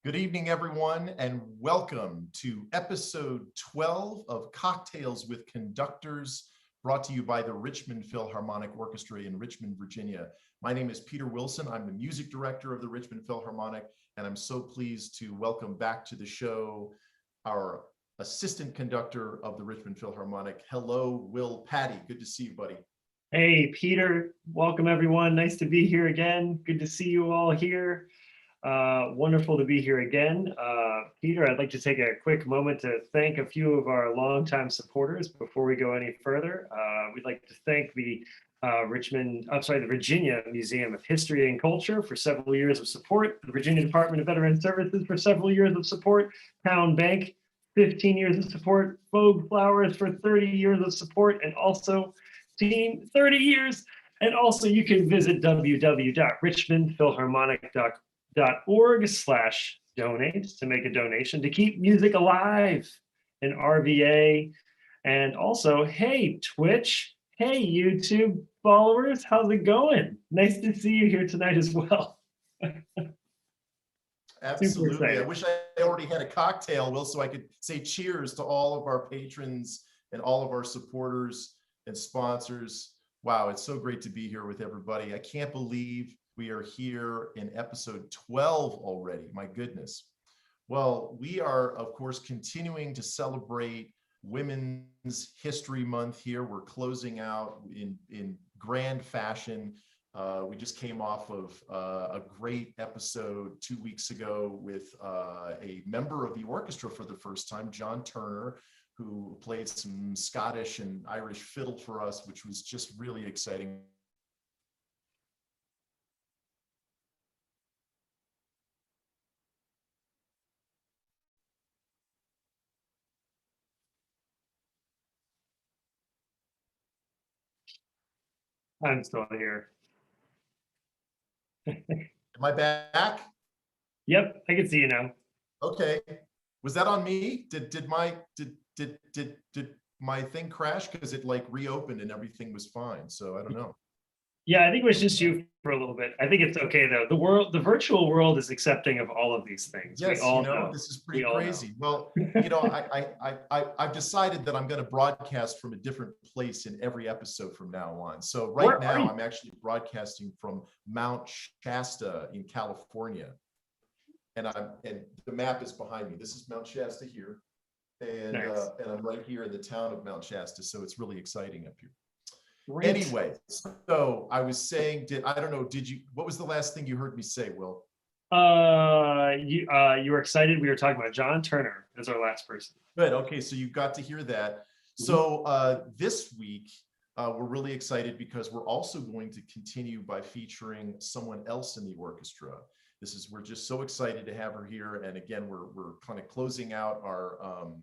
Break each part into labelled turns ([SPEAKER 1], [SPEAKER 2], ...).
[SPEAKER 1] Good evening, everyone, and welcome to episode 12 of Cocktails with Conductors, brought to you by the Richmond Philharmonic Orchestra in Richmond, Virginia. My name is Peter Wilson. I'm the music director of the Richmond Philharmonic, and I'm so pleased to welcome back to the show our assistant conductor of the Richmond Philharmonic. Hello, Will Patty. Good to see you, buddy.
[SPEAKER 2] Hey, Peter. Welcome, everyone. Nice to be here again. Good to see you all here. Wonderful to be here again. Peter, I'd like to take a quick moment to thank a few of our longtime supporters before we go any further. We'd like to thank the Virginia Museum of History and Culture for several years of support, the Virginia Department of Veteran Services for several years of support, Town Bank, 15 years of support, Vogue Flowers for 30 years of support, and also Team 30 years. And also you can visit www.richmondphilharmonic.org/donate to make a donation to keep music alive in RVA. And also, hey, Twitch, hey, YouTube followers, how's it going? Nice to see you here tonight as well.
[SPEAKER 1] Absolutely. I wish I already had a cocktail, Will, so I could say cheers to all of our patrons and all of our supporters and sponsors. Wow, it's so great to be here with everybody. I can't believe we are here in episode 12 already. My goodness. Well, we are, of course, continuing to celebrate Women's History Month here. We're closing out in grand fashion. We just came off of a great episode 2 weeks ago with a member of the orchestra for the first time, John Turner, who played some Scottish and Irish fiddle for us, which was just really exciting.
[SPEAKER 2] I'm still here.
[SPEAKER 1] Am I back?
[SPEAKER 2] Yep, I can see you now.
[SPEAKER 1] Okay. Was that on me? Did my thing crash because it like reopened and everything was fine? So I don't know.
[SPEAKER 2] Yeah, I think it was just you for a little bit. I think it's okay though. The virtual world is accepting of all of these things.
[SPEAKER 1] Yes,
[SPEAKER 2] we all know.
[SPEAKER 1] This is pretty crazy. Well, I've decided that I'm going to broadcast from a different place in every episode from now on. So right now I'm actually broadcasting from Mount Shasta in California, and the map is behind me. This is Mount Shasta here, and
[SPEAKER 2] Nice.
[SPEAKER 1] And I'm right here in the town of Mount Shasta. So it's really exciting up here.
[SPEAKER 2] Great.
[SPEAKER 1] Anyway, so I was saying, what was the last thing you heard me say, Will?
[SPEAKER 2] You were excited. We were talking about John Turner as our last person.
[SPEAKER 1] Good. Okay, so you got to hear that. So this week, we're really excited because we're also going to continue by featuring someone else in the orchestra. We're just so excited to have her here. And again, we're kind of closing out our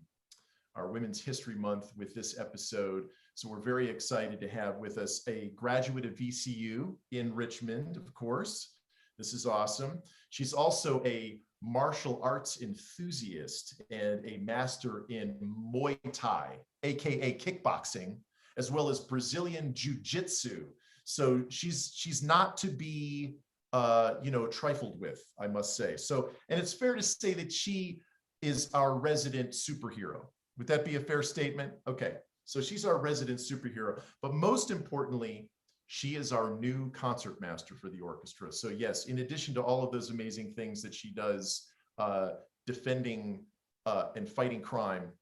[SPEAKER 1] Women's History Month with this episode. So we're very excited to have with us a graduate of VCU in Richmond, of course. This is awesome. She's also a martial arts enthusiast and a master in Muay Thai, AKA kickboxing, as well as Brazilian Jiu-Jitsu. So she's not to be trifled with, I must say. So, and it's fair to say that she is our resident superhero. Would that be a fair statement? Okay. So she's our resident superhero, but most importantly, she is our new concertmaster for the orchestra. So yes, in addition to all of those amazing things that she does, defending and fighting crime,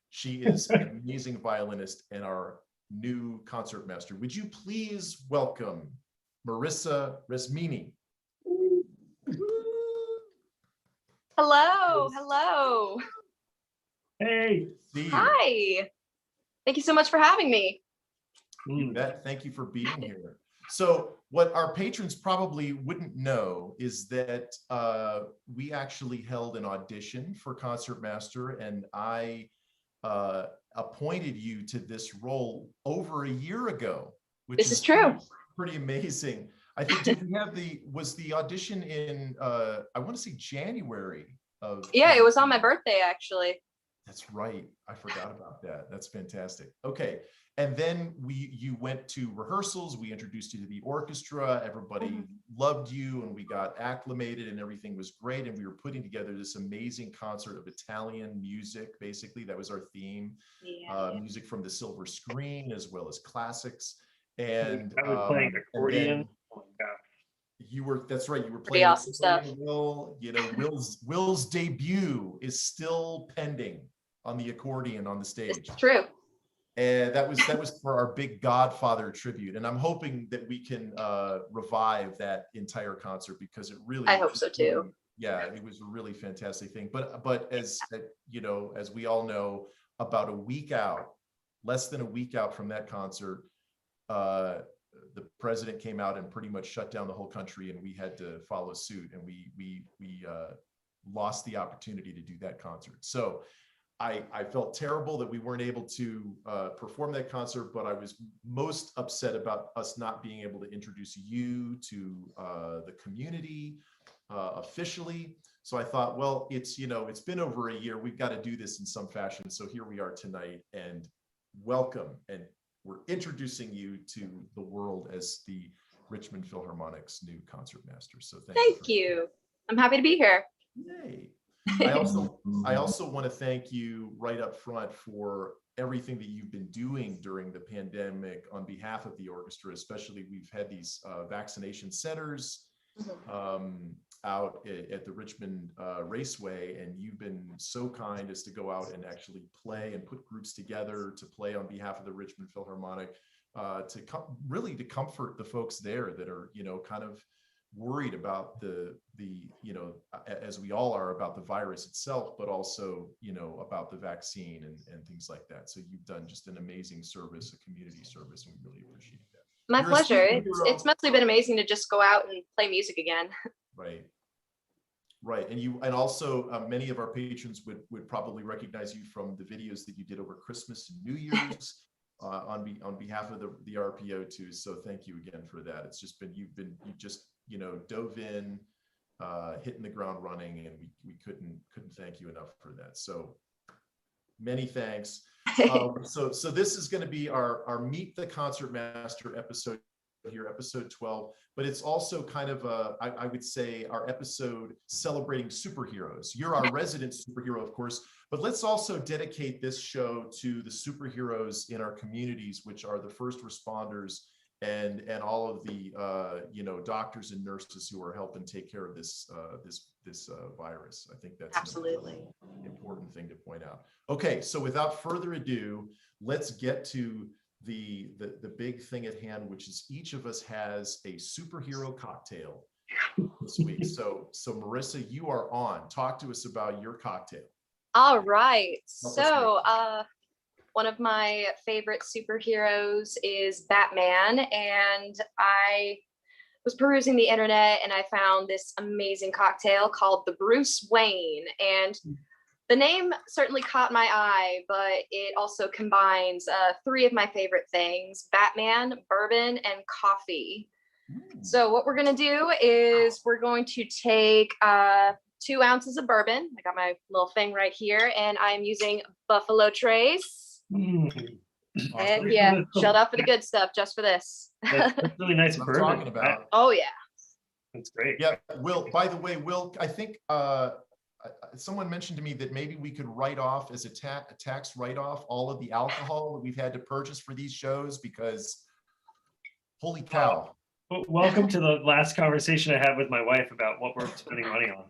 [SPEAKER 1] she is an amazing violinist and our new concertmaster. Would you please welcome Marissa Resmini?
[SPEAKER 3] Hello.
[SPEAKER 2] Hey.
[SPEAKER 3] Hi. Thank you so much for having me.
[SPEAKER 1] You bet. Thank you for being here. So what our patrons probably wouldn't know is that we actually held an audition for Concertmaster, and I appointed you to this role over a year ago, which
[SPEAKER 3] This is true.
[SPEAKER 1] Pretty amazing. I think was the audition in I want to say January of.
[SPEAKER 3] Yeah, it was on my birthday actually.
[SPEAKER 1] That's right. I forgot about that. That's fantastic. Okay. And then you went to rehearsals, we introduced you to the orchestra, everybody loved you, and we got acclimated and everything was great. And we were putting together this amazing concert of Italian music, basically. That was our theme. Music from the silver screen, as well as classics. And
[SPEAKER 2] I was playing accordion.
[SPEAKER 1] then,
[SPEAKER 2] Oh my God.
[SPEAKER 1] That's right, you were
[SPEAKER 3] Pretty
[SPEAKER 1] playing
[SPEAKER 3] awesome stuff.
[SPEAKER 1] Will, Will's debut is still pending on the accordion on the stage.
[SPEAKER 3] It's true.
[SPEAKER 1] And that was for our big Godfather tribute. And I'm hoping that we can revive that entire concert, because it really,
[SPEAKER 3] I hope so too.
[SPEAKER 1] Yeah, it was a really fantastic thing. But as you know, as we all know, about a week out, less than a week out from that concert, the president came out and pretty much shut down the whole country, and we had to follow suit, and we lost the opportunity to do that concert. So I felt terrible that we weren't able to perform that concert, but I was most upset about us not being able to introduce you to the community officially. So I thought, well, it's been over a year. We've got to do this in some fashion. So here we are tonight, and welcome. And we're introducing you to the world as the Richmond Philharmonic's new concertmaster. So
[SPEAKER 3] thank you. I'm happy to be here.
[SPEAKER 1] Yay. I also want to thank you right up front for everything that you've been doing during the pandemic on behalf of the orchestra. Especially, we've had these vaccination centers out at the Richmond Raceway, and you've been so kind as to go out and actually play and put groups together to play on behalf of the Richmond Philharmonic, really to comfort the folks there that are kind of worried about the as we all are, about the virus itself, but also about the vaccine and things like that. So you've done just an amazing service, a community service, and we really appreciate that.
[SPEAKER 3] My pleasure. It's mostly been amazing to just go out and play music again.
[SPEAKER 1] Right. And also many of our patrons would probably recognize you from the videos that you did over Christmas and New Year's on behalf of the RPO too. So thank you again for that. It's just been you just dove in, hitting the ground running, and we couldn't thank you enough for that. So many thanks. So this is going to be our Meet the Concertmaster episode here, episode 12, but it's also kind of I would say our episode celebrating superheroes. You're our resident superhero, of course, but let's also dedicate this show to the superheroes in our communities, which are the first responders and all of the doctors and nurses who are helping take care of this virus. I think that's
[SPEAKER 3] absolutely
[SPEAKER 1] an important thing to point out. Okay, so without further ado, let's get to the big thing at hand, which is each of us has a superhero cocktail this week. So Marissa, you are on. Talk to us about your cocktail.
[SPEAKER 3] All right. So one of my favorite superheroes is Batman, and I was perusing the internet and I found this amazing cocktail called the Bruce Wayne. And the name certainly caught my eye, but it also combines three of my favorite things: Batman, bourbon, and coffee. So what we're going to do is we're going to take 2 ounces of bourbon. I got my little thing right here, and I'm using Buffalo Trace. And yeah, shut up for the good stuff just for this.
[SPEAKER 2] That's really nice bourbon.
[SPEAKER 1] Talking about.
[SPEAKER 3] Oh yeah,
[SPEAKER 2] that's great.
[SPEAKER 1] Yeah, Will. By the way, Will, I think someone mentioned to me that maybe we could write off as a tax write-off all of the alcohol that we've had to purchase for these shows, because holy cow.
[SPEAKER 2] Welcome to the last conversation I had with my wife about what we're spending money on.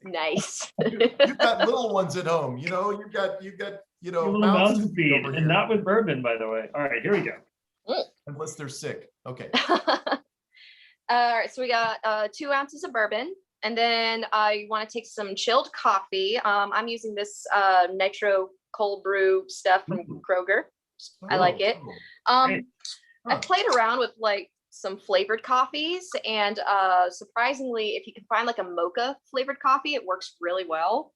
[SPEAKER 3] nice.
[SPEAKER 1] You've got little ones at home, you've got
[SPEAKER 2] little mouths to feed, and not with bourbon, by the way. All right, here we go.
[SPEAKER 1] Unless they're sick. Okay.
[SPEAKER 3] All right, so we got 2 ounces of bourbon, and then you want to take some chilled coffee. I'm using this nitro cold brew stuff from Kroger. I like it. I played around with some flavored coffees, and surprisingly, if you can find a mocha flavored coffee, it works really well.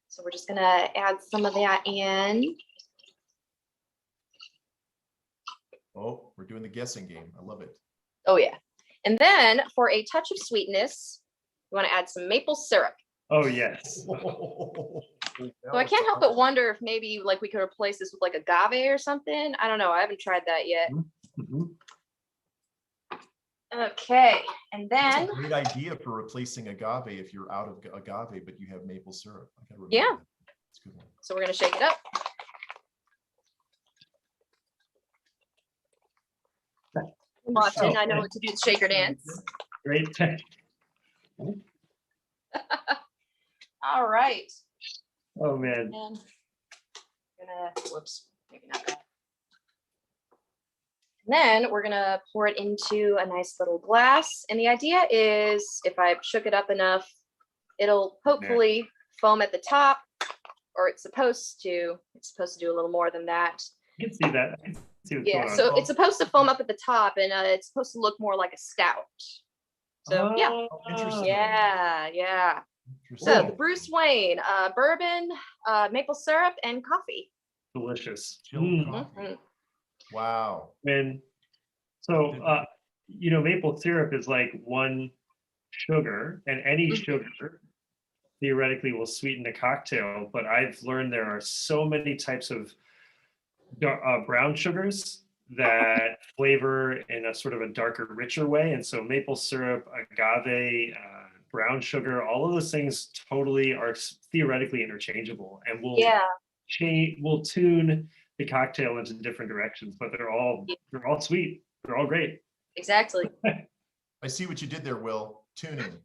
[SPEAKER 3] So we're just gonna add some of that in.
[SPEAKER 1] Oh, we're doing the guessing game. I love it.
[SPEAKER 3] Oh yeah. And then for a touch of sweetness, you want to add some maple syrup.
[SPEAKER 2] Oh yes.
[SPEAKER 3] So I can't help but wonder if maybe like we could replace this with like agave or something. I don't know. I haven't tried that yet. Okay, and
[SPEAKER 1] That's
[SPEAKER 3] then
[SPEAKER 1] a great idea for replacing agave if you're out of agave, but you have maple syrup. I gotta remember
[SPEAKER 3] Yeah.
[SPEAKER 1] that. That's a good one.
[SPEAKER 3] so we're gonna shake it up. Watching, I know what to do the shaker dance.
[SPEAKER 2] Great tech.
[SPEAKER 3] All right.
[SPEAKER 2] Oh man.
[SPEAKER 3] And whoops, maybe not that. And then we're gonna pour it into a nice little glass. And the idea is if I shook it up enough, it'll hopefully foam at the top, or it's supposed to do a little more than that.
[SPEAKER 2] You can see that. I can see what's
[SPEAKER 3] Yeah,
[SPEAKER 2] going on.
[SPEAKER 3] so it's supposed to foam up at the top, and it's supposed to look more like a stout. So yeah,
[SPEAKER 2] Oh,
[SPEAKER 1] interesting.
[SPEAKER 3] yeah.
[SPEAKER 1] Interesting.
[SPEAKER 3] So the Bruce Wayne, bourbon, maple syrup, and coffee.
[SPEAKER 2] delicious.
[SPEAKER 1] Chilled coffee.
[SPEAKER 3] Mhm.
[SPEAKER 1] Wow.
[SPEAKER 2] And so, you know, maple syrup is like one sugar, and any sugar theoretically will sweeten a cocktail. But I've learned there are so many types of brown sugars that flavor in a sort of a darker, richer way. And so maple syrup, agave, brown sugar, all of those things totally are theoretically interchangeable and will will tune the cocktail into different directions, but they're all sweet. They're all great.
[SPEAKER 3] Exactly.
[SPEAKER 1] I see what you did there, Will. Tuning.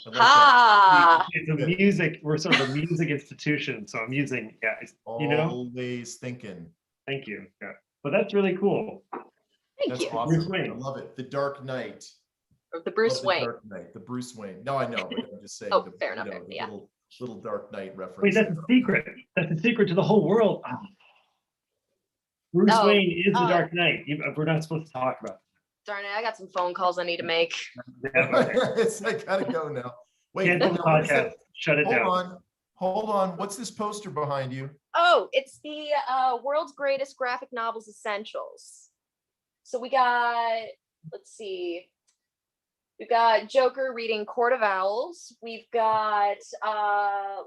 [SPEAKER 1] I like
[SPEAKER 3] Ah,
[SPEAKER 2] It's a music, we're sort of a music institution. So I'm using,
[SPEAKER 1] that.
[SPEAKER 2] you know,
[SPEAKER 1] Always thinking.
[SPEAKER 2] thank you. Yeah. But that's really cool.
[SPEAKER 3] thank
[SPEAKER 1] That's
[SPEAKER 3] you.
[SPEAKER 1] awesome.
[SPEAKER 2] Bruce Wayne.
[SPEAKER 1] I love it. The Dark Knight.
[SPEAKER 3] Or the Bruce
[SPEAKER 1] Love the
[SPEAKER 3] Wayne.
[SPEAKER 1] Dark Knight. The Bruce Wayne. No, I know, but I'm just saying.
[SPEAKER 3] Oh,
[SPEAKER 1] the,
[SPEAKER 3] fair enough,
[SPEAKER 1] the
[SPEAKER 3] yeah.
[SPEAKER 1] little Dark Knight reference.
[SPEAKER 2] Wait, that's a secret. That's a secret to the whole world. Bruce Wayne is the Dark Knight. We're not supposed to talk about
[SPEAKER 3] Darn it, I got some phone calls I need to make.
[SPEAKER 2] that.
[SPEAKER 1] It's I gotta go now. Wait,
[SPEAKER 2] Cancel the
[SPEAKER 1] what is
[SPEAKER 2] podcast.
[SPEAKER 1] it?
[SPEAKER 2] Shut it down.
[SPEAKER 1] Hold on. What's this poster behind you?
[SPEAKER 3] Oh, it's the world's greatest graphic novels essentials. So we got, let's see, we've got Joker reading Court of Owls. We've got,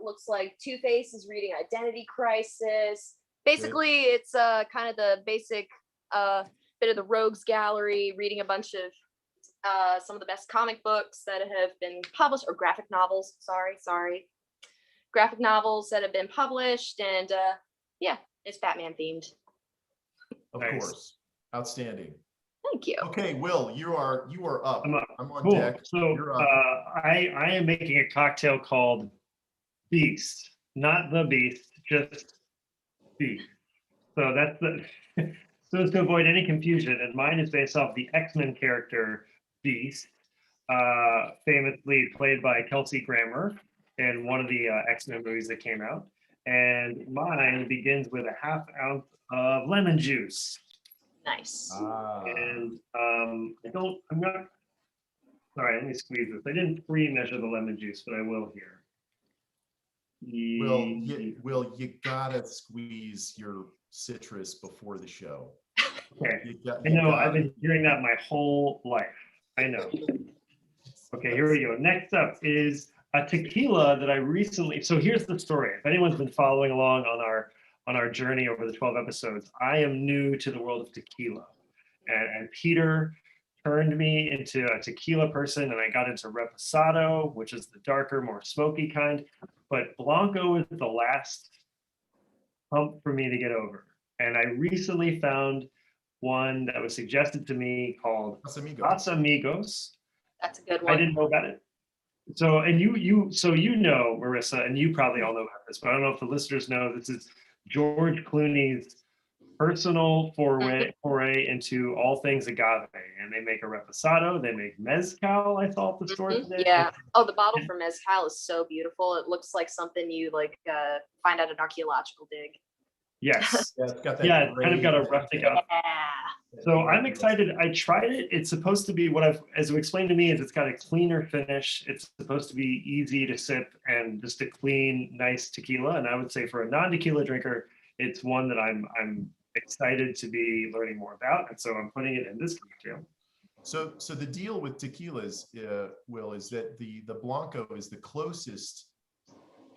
[SPEAKER 3] looks like Two-Face is reading Identity Crisis. Basically, it's kind of the basic bit of the rogues gallery, reading a bunch of some of the best comic books that have been published, or graphic novels, sorry. Graphic novels that have been published, and yeah, it's Batman themed.
[SPEAKER 1] Of
[SPEAKER 2] Nice.
[SPEAKER 1] course. Outstanding.
[SPEAKER 3] Thank you.
[SPEAKER 1] Okay, Will, you are up.
[SPEAKER 2] I'm up.
[SPEAKER 1] I'm on
[SPEAKER 2] Cool.
[SPEAKER 1] deck.
[SPEAKER 2] So
[SPEAKER 1] You're up.
[SPEAKER 2] I am making a cocktail called Beast, not the Beast, just Beast. So that's the so as to avoid any confusion, and mine is based off the X-Men character Beast, famously played by Kelsey Grammer in one of the X-Men movies that came out. And mine begins with a ½ ounce of lemon juice.
[SPEAKER 3] Nice.
[SPEAKER 2] And I'm not, sorry, let me squeeze this. I didn't pre-measure the lemon juice, but I will here.
[SPEAKER 1] Will, you gotta squeeze your citrus before the show.
[SPEAKER 2] Okay. I know, I've been hearing that my whole life. I know. Okay, here we go. Next up is a tequila that I recently, so here's the story. If anyone's been following along on our journey over the 12 episodes, I am new to the world of tequila. And Peter turned me into a tequila person, and I got into reposado, which is the darker, more smoky kind. But Blanco is the last hump for me to get over. And I recently found one that was suggested to me called Casamigos.
[SPEAKER 3] That's a good one.
[SPEAKER 2] I didn't know about it. So, and you know, Marissa, and you probably all know about this, but I don't know if the listeners know, this is George Clooney's personal foray into all things agave. And they make a reposado, they make mezcal, I saw at the store today.
[SPEAKER 3] Yeah. Oh, the bottle for mezcal is so beautiful. It looks like something you like find at an archaeological dig.
[SPEAKER 2] Yes.
[SPEAKER 1] Yeah, it's got that
[SPEAKER 2] it's kind of got a rustic out.
[SPEAKER 3] Yeah.
[SPEAKER 2] So I'm excited. I tried it. It's supposed to be as it explained to me, is it's got a cleaner finish. It's supposed to be easy to sip and just a clean, nice tequila. And I would say for a non-tequila drinker, it's one that I'm excited to be learning more about. And so I'm putting it in this cocktail.
[SPEAKER 1] So the deal with tequilas, Will, is that the Blanco is the closest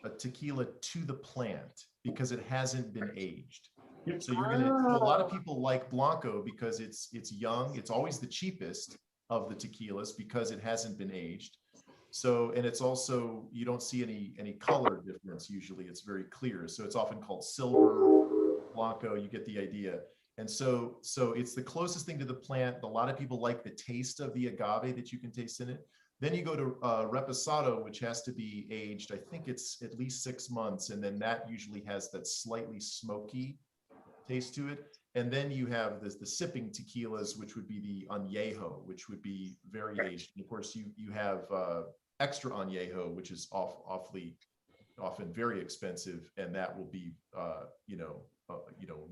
[SPEAKER 1] a tequila to the plant because it hasn't been aged.
[SPEAKER 2] Yep.
[SPEAKER 1] So you're gonna, so a lot of people like Blanco because it's young. It's always the cheapest of the tequilas because it hasn't been aged. So, and it's also, you don't see any color difference usually. It's very clear. So it's often called silver Blanco. You get the idea. And so it's the closest thing to the plant. A lot of people like the taste of the agave that you can taste in it. Then you go to Reposado, which has to be aged. I think it's at least 6 months. And then that usually has that slightly smoky taste to it. And then you have the sipping tequilas, which would be the añejo, which would be very aged. And of course, you have extra añejo, which is often very expensive. And that will be,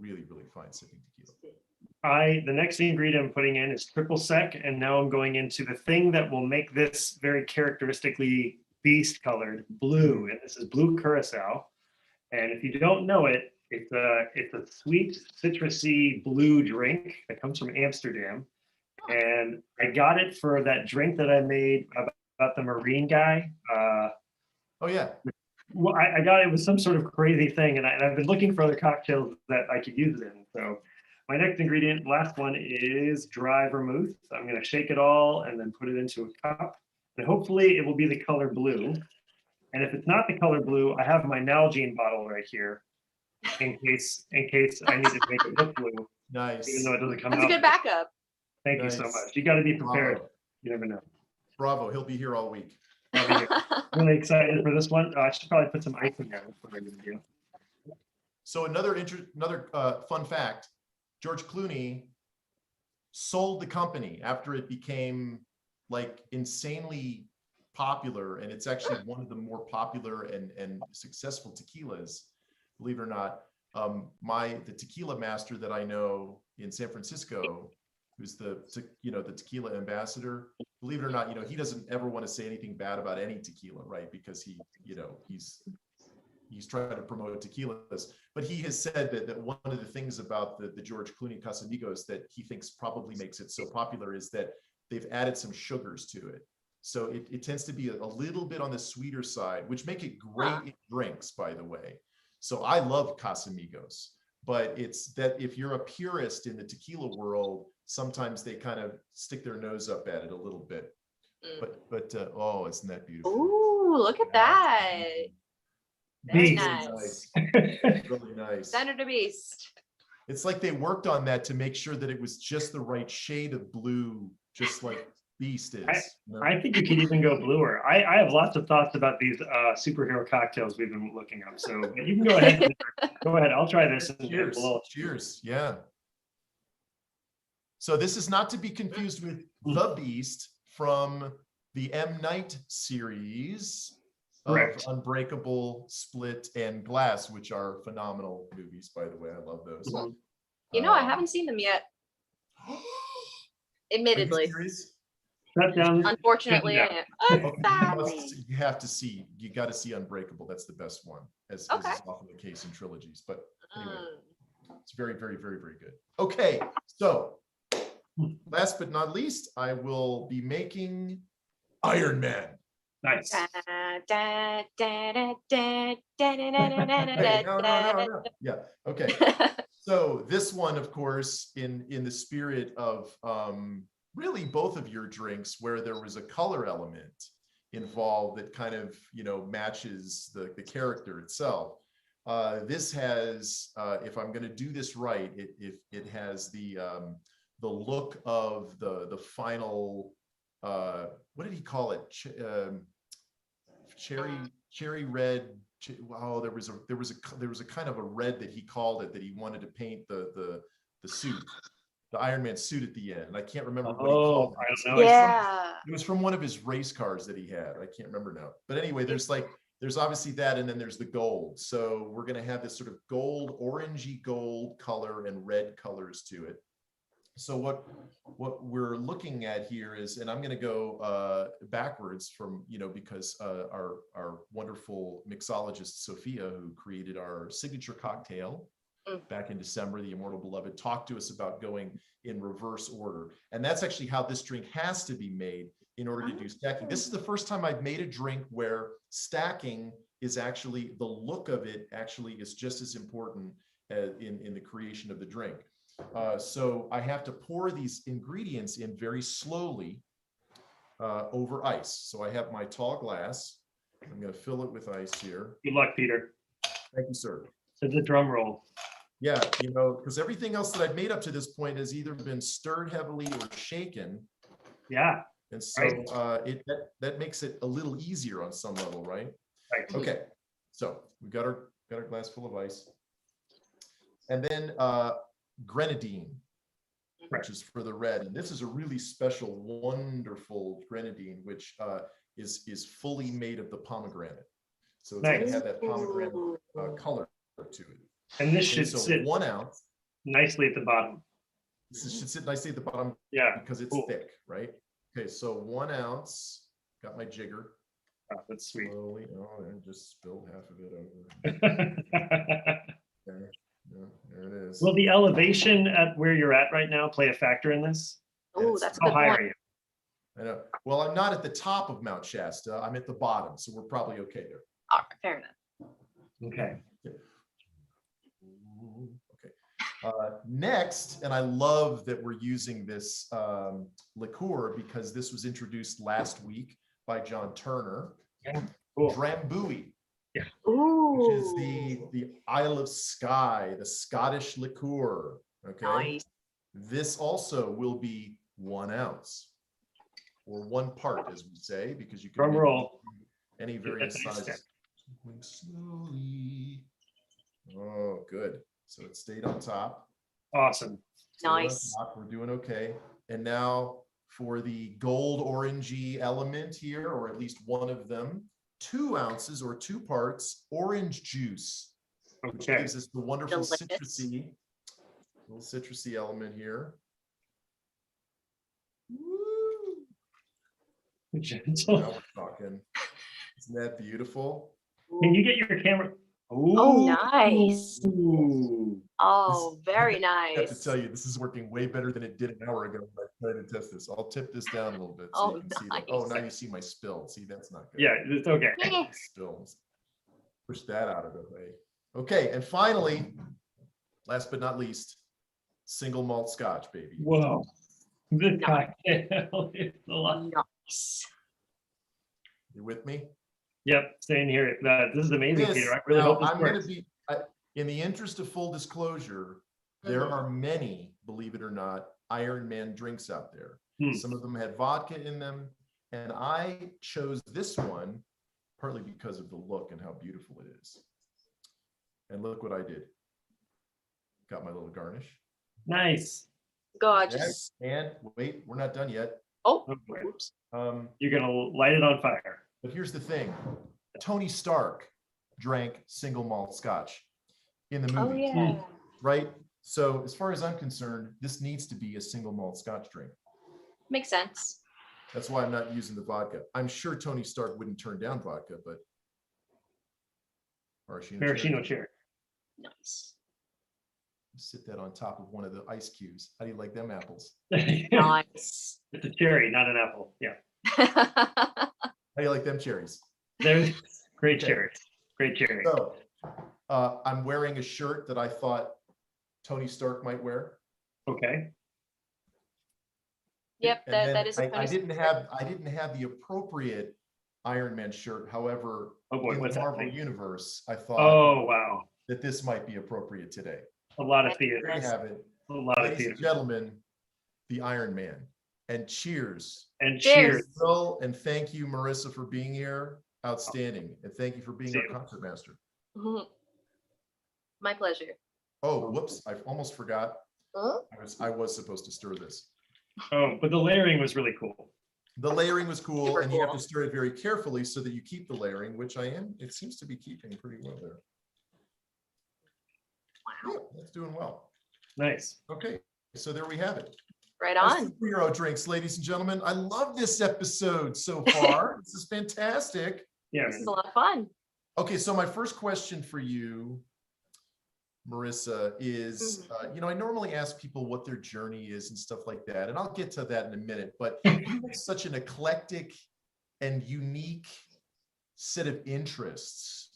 [SPEAKER 1] really, really fine sipping tequila.
[SPEAKER 2] The next ingredient I'm putting in is triple sec, and now I'm going into the thing that will make this very characteristically beast colored blue, and this is blue curacao. And if you don't know it, it's a sweet citrusy blue drink that comes from Amsterdam, and I got it for that drink that I made about the Marine guy.
[SPEAKER 1] Oh yeah.
[SPEAKER 2] Well, I got it with some sort of crazy thing, and I've been looking for other cocktails that I could use it in. So my next ingredient, last one, is dry vermouth. I'm going to shake it all and then put it into a cup. And hopefully it will be the color blue. And if it's not the color blue, I have my Nalgene bottle right here in case I need to make it look blue.
[SPEAKER 1] Nice.
[SPEAKER 2] Even though it doesn't come
[SPEAKER 3] That's
[SPEAKER 2] out.
[SPEAKER 3] a good backup.
[SPEAKER 2] Thank you so much. You got to be prepared.
[SPEAKER 1] Bravo.
[SPEAKER 2] You never know.
[SPEAKER 1] Bravo. He'll be here all week.
[SPEAKER 2] Really excited for this one. I should probably put some ice in there. That's what I'm going to do.
[SPEAKER 1] So another fun fact, George Clooney sold the company after it became like insanely popular, and it's actually one of the more popular and successful tequilas, believe it or not. The tequila master that I know in San Francisco, who's the tequila ambassador, believe it or not, he doesn't ever want to say anything bad about any tequila, right? Because he's trying to promote tequilas, but he has said that one of the things about the George Clooney Casamigos that he thinks probably makes it so popular is that they've added some sugars to it. So it tends to be a little bit on the sweeter side, which make it great in drinks, by the way. So I love Casamigos, but it's that if you're a purist in the tequila world, sometimes they kind of stick their nose up at it a little bit. But oh, isn't that beautiful?
[SPEAKER 3] Ooh, look at that. Very
[SPEAKER 2] Beast.
[SPEAKER 3] nice.
[SPEAKER 1] Really nice.
[SPEAKER 3] Standard to beast.
[SPEAKER 1] It's like they worked on that to make sure that it was just the right shade of blue, just like Beast is.
[SPEAKER 2] I think you could even go bluer. I have lots of thoughts about these superhero cocktails we've been looking up. So you can go ahead. Go ahead. I'll try this.
[SPEAKER 1] Cheers. Cheers. Yeah. So this is not to be confused with The Beast from the M. Night series of Unbreakable, Split, and Glass, which are phenomenal movies, by the way. I love those.
[SPEAKER 3] I haven't seen them yet. Admittedly. Unfortunately, I am.
[SPEAKER 1] You have to see. You got to see Unbreakable. That's the best one, as is often the case in trilogies. But anyway, it's very, very, very, very good. Okay, so last but not least, I will be making Iron Man.
[SPEAKER 2] Nice.
[SPEAKER 1] Hey, no. Yeah. Okay. So this one, of course, in the spirit of really both of your drinks, where there was a color element involved that kind of matches the character itself. This has, if I'm going to do this right, it has the look of the final. What did he call it? Cherry red. Wow, there was a kind of a red that he called it, that he wanted to paint the suit, the Iron Man suit at the end. And I can't remember what he called it.
[SPEAKER 2] I don't know.
[SPEAKER 3] Yeah.
[SPEAKER 1] It was from one of his race cars that he had. I can't remember now. But anyway, there's obviously that, and then there's the gold. So we're going to have this sort of gold, orangey gold color and red colors to it. So what we're looking at here is, and I'm going to go backwards from, because our wonderful mixologist, Sophia, who created our signature cocktail back in December, the Immortal Beloved, talked to us about going in reverse order. And that's actually how this drink has to be made in order to do stacking. This is the first time I've made a drink where stacking is actually, the look of it actually is just as important as in the creation of the drink. So I have to pour these ingredients in very slowly over ice. So I have my tall glass. I'm going to fill it with ice here.
[SPEAKER 2] Good luck, Peter.
[SPEAKER 1] Thank you, sir.
[SPEAKER 2] To the drum roll.
[SPEAKER 1] Yeah, you know, because everything else that I've made up to this point has either been stirred heavily or shaken.
[SPEAKER 2] Yeah.
[SPEAKER 1] And so that makes it a little easier on some level, right?
[SPEAKER 2] Right.
[SPEAKER 1] Okay, so we've got our glass full of ice. And then grenadine, which is for the red. And this is a really special, wonderful grenadine, which is fully made of the pomegranate. So it's going to have that pomegranate color to it.
[SPEAKER 2] And this should
[SPEAKER 1] so
[SPEAKER 2] sit
[SPEAKER 1] 1 ounce
[SPEAKER 2] nicely at the bottom.
[SPEAKER 1] This should sit nicely at the bottom,
[SPEAKER 2] Yeah,
[SPEAKER 1] because it's thick, right? Okay, so 1 ounce. Got my jigger.
[SPEAKER 2] Oh, that's sweet.
[SPEAKER 1] Slowly, and just spilled half of it over. There, yeah, there it is.
[SPEAKER 2] Will the elevation at where you're at right now play a factor in this?
[SPEAKER 3] Oh, that's a
[SPEAKER 2] How
[SPEAKER 3] good
[SPEAKER 2] high
[SPEAKER 3] point.
[SPEAKER 2] are you?
[SPEAKER 1] I know. Well, I'm not at the top of Mount Shasta. I'm at the bottom, so we're probably okay there.
[SPEAKER 3] All right, fair enough.
[SPEAKER 2] Okay.
[SPEAKER 1] Okay. Next, and I love that we're using this liqueur because this was introduced last week by John Turner.
[SPEAKER 2] Yeah, cool.
[SPEAKER 1] Drambuie,
[SPEAKER 3] Ooh.
[SPEAKER 1] which is the Isle of Skye, the Scottish liqueur. Okay.
[SPEAKER 3] Nice.
[SPEAKER 1] This also will be 1 ounce, or 1 part, as we say, because you can
[SPEAKER 2] Drum
[SPEAKER 1] make
[SPEAKER 2] roll.
[SPEAKER 1] any various
[SPEAKER 2] That's nice.
[SPEAKER 1] sizes. Slowly. Oh, good. So it stayed on top.
[SPEAKER 2] Awesome.
[SPEAKER 1] Stayed on
[SPEAKER 3] Nice.
[SPEAKER 1] top. We're doing okay. And now for the gold orangey element here, or at least one of them, 2 ounces or 2 parts orange juice, which
[SPEAKER 2] Okay.
[SPEAKER 1] gives us the wonderful
[SPEAKER 3] Delicious.
[SPEAKER 1] little citrusy element here. Woo.
[SPEAKER 2] Gentle.
[SPEAKER 1] Now we're talking. Isn't that beautiful?
[SPEAKER 2] Can you get your camera?
[SPEAKER 3] Oh, nice.
[SPEAKER 2] Ooh.
[SPEAKER 3] Oh, very
[SPEAKER 1] I have to
[SPEAKER 3] nice.
[SPEAKER 1] tell you, this is working way better than it did an hour ago when I tried to test this. I'll tip this down a little bit so
[SPEAKER 3] Oh,
[SPEAKER 1] you can see that. Oh,
[SPEAKER 3] nice.
[SPEAKER 1] now you see my spill. See, that's not good.
[SPEAKER 2] Yeah, it's okay.
[SPEAKER 1] Spills. Push that out of the way. Okay, and finally, last but not least, single malt scotch, baby.
[SPEAKER 2] Whoa. This cocktail is a lot.
[SPEAKER 3] Nice.
[SPEAKER 1] You with me?
[SPEAKER 2] Yep, staying here. This is amazing,
[SPEAKER 1] This-
[SPEAKER 2] Peter. I really
[SPEAKER 1] now,
[SPEAKER 2] hope this
[SPEAKER 1] I'm going
[SPEAKER 2] works.
[SPEAKER 1] to be, in the interest of full disclosure, there are many, believe it or not, Iron Man drinks out there.
[SPEAKER 2] Hmm.
[SPEAKER 1] Some of them had vodka in them, and I chose this one partly because of the look and how beautiful it is. And look what I did. Got my little garnish.
[SPEAKER 2] Nice.
[SPEAKER 3] Gorgeous.
[SPEAKER 1] And wait, we're not done yet.
[SPEAKER 3] Oh,
[SPEAKER 2] Okay.
[SPEAKER 3] oops.
[SPEAKER 2] You're going to light it on fire.
[SPEAKER 1] But here's the thing. Tony Stark drank single malt scotch in the
[SPEAKER 3] Oh,
[SPEAKER 1] movie,
[SPEAKER 3] yeah.
[SPEAKER 1] right? So as far as I'm concerned, this needs to be a single malt scotch drink.
[SPEAKER 3] Makes sense.
[SPEAKER 1] That's why I'm not using the vodka. I'm sure Tony Stark wouldn't turn down vodka, but
[SPEAKER 2] Maraschino cherry.
[SPEAKER 3] Nice.
[SPEAKER 1] Sit that on top of one of the ice cubes. How do you like them apples?
[SPEAKER 3] Nice.
[SPEAKER 2] It's a cherry, not an apple. Yeah.
[SPEAKER 1] How do you like them cherries?
[SPEAKER 2] There's great
[SPEAKER 1] Okay.
[SPEAKER 2] cherries. Great cherry.
[SPEAKER 1] So I'm wearing a shirt that I thought Tony Stark might wear.
[SPEAKER 2] Okay.
[SPEAKER 3] Yep,
[SPEAKER 1] And then
[SPEAKER 3] that is a
[SPEAKER 1] I
[SPEAKER 3] Tony
[SPEAKER 1] didn't
[SPEAKER 3] Stark.
[SPEAKER 1] have the appropriate Iron Man shirt. However,
[SPEAKER 2] Oh boy,
[SPEAKER 1] in
[SPEAKER 2] what's
[SPEAKER 1] the Marvel
[SPEAKER 2] happening?
[SPEAKER 1] universe, I thought
[SPEAKER 2] Oh, wow.
[SPEAKER 1] that this might be appropriate today.
[SPEAKER 2] A lot of
[SPEAKER 1] There you
[SPEAKER 2] theater.
[SPEAKER 1] have it.
[SPEAKER 2] A lot of
[SPEAKER 1] Ladies
[SPEAKER 2] theater.
[SPEAKER 1] and gentlemen, the Iron Man. And cheers.
[SPEAKER 2] And
[SPEAKER 3] Cheers.
[SPEAKER 2] cheers.
[SPEAKER 1] Phil, and thank you, Marissa, for being here. Outstanding. And thank you for being
[SPEAKER 2] See
[SPEAKER 1] our
[SPEAKER 2] you.
[SPEAKER 1] concertmaster.
[SPEAKER 3] Mhm. My pleasure.
[SPEAKER 1] Oh, whoops, I almost forgot.
[SPEAKER 3] Huh?
[SPEAKER 1] I was supposed to stir this.
[SPEAKER 2] Oh, but the layering was really cool.
[SPEAKER 1] The layering was cool,
[SPEAKER 3] Super
[SPEAKER 1] and you have
[SPEAKER 3] cool.
[SPEAKER 1] to stir it very carefully so that you keep the layering, which I am. It seems to be keeping pretty well there.
[SPEAKER 3] Wow.
[SPEAKER 1] Yeah, that's doing well.
[SPEAKER 2] Nice.
[SPEAKER 1] Okay, so there we have it.
[SPEAKER 3] Right
[SPEAKER 1] Our
[SPEAKER 3] on.
[SPEAKER 1] superhero drinks, ladies and gentlemen. I love this episode so far. This is fantastic.
[SPEAKER 2] Yeah.
[SPEAKER 3] This is a lot of fun.
[SPEAKER 1] Okay, so my first question for you, Marissa, is, I normally ask people what their journey is and stuff like that, and I'll get to that in a minute, but you have such an eclectic and unique set of interests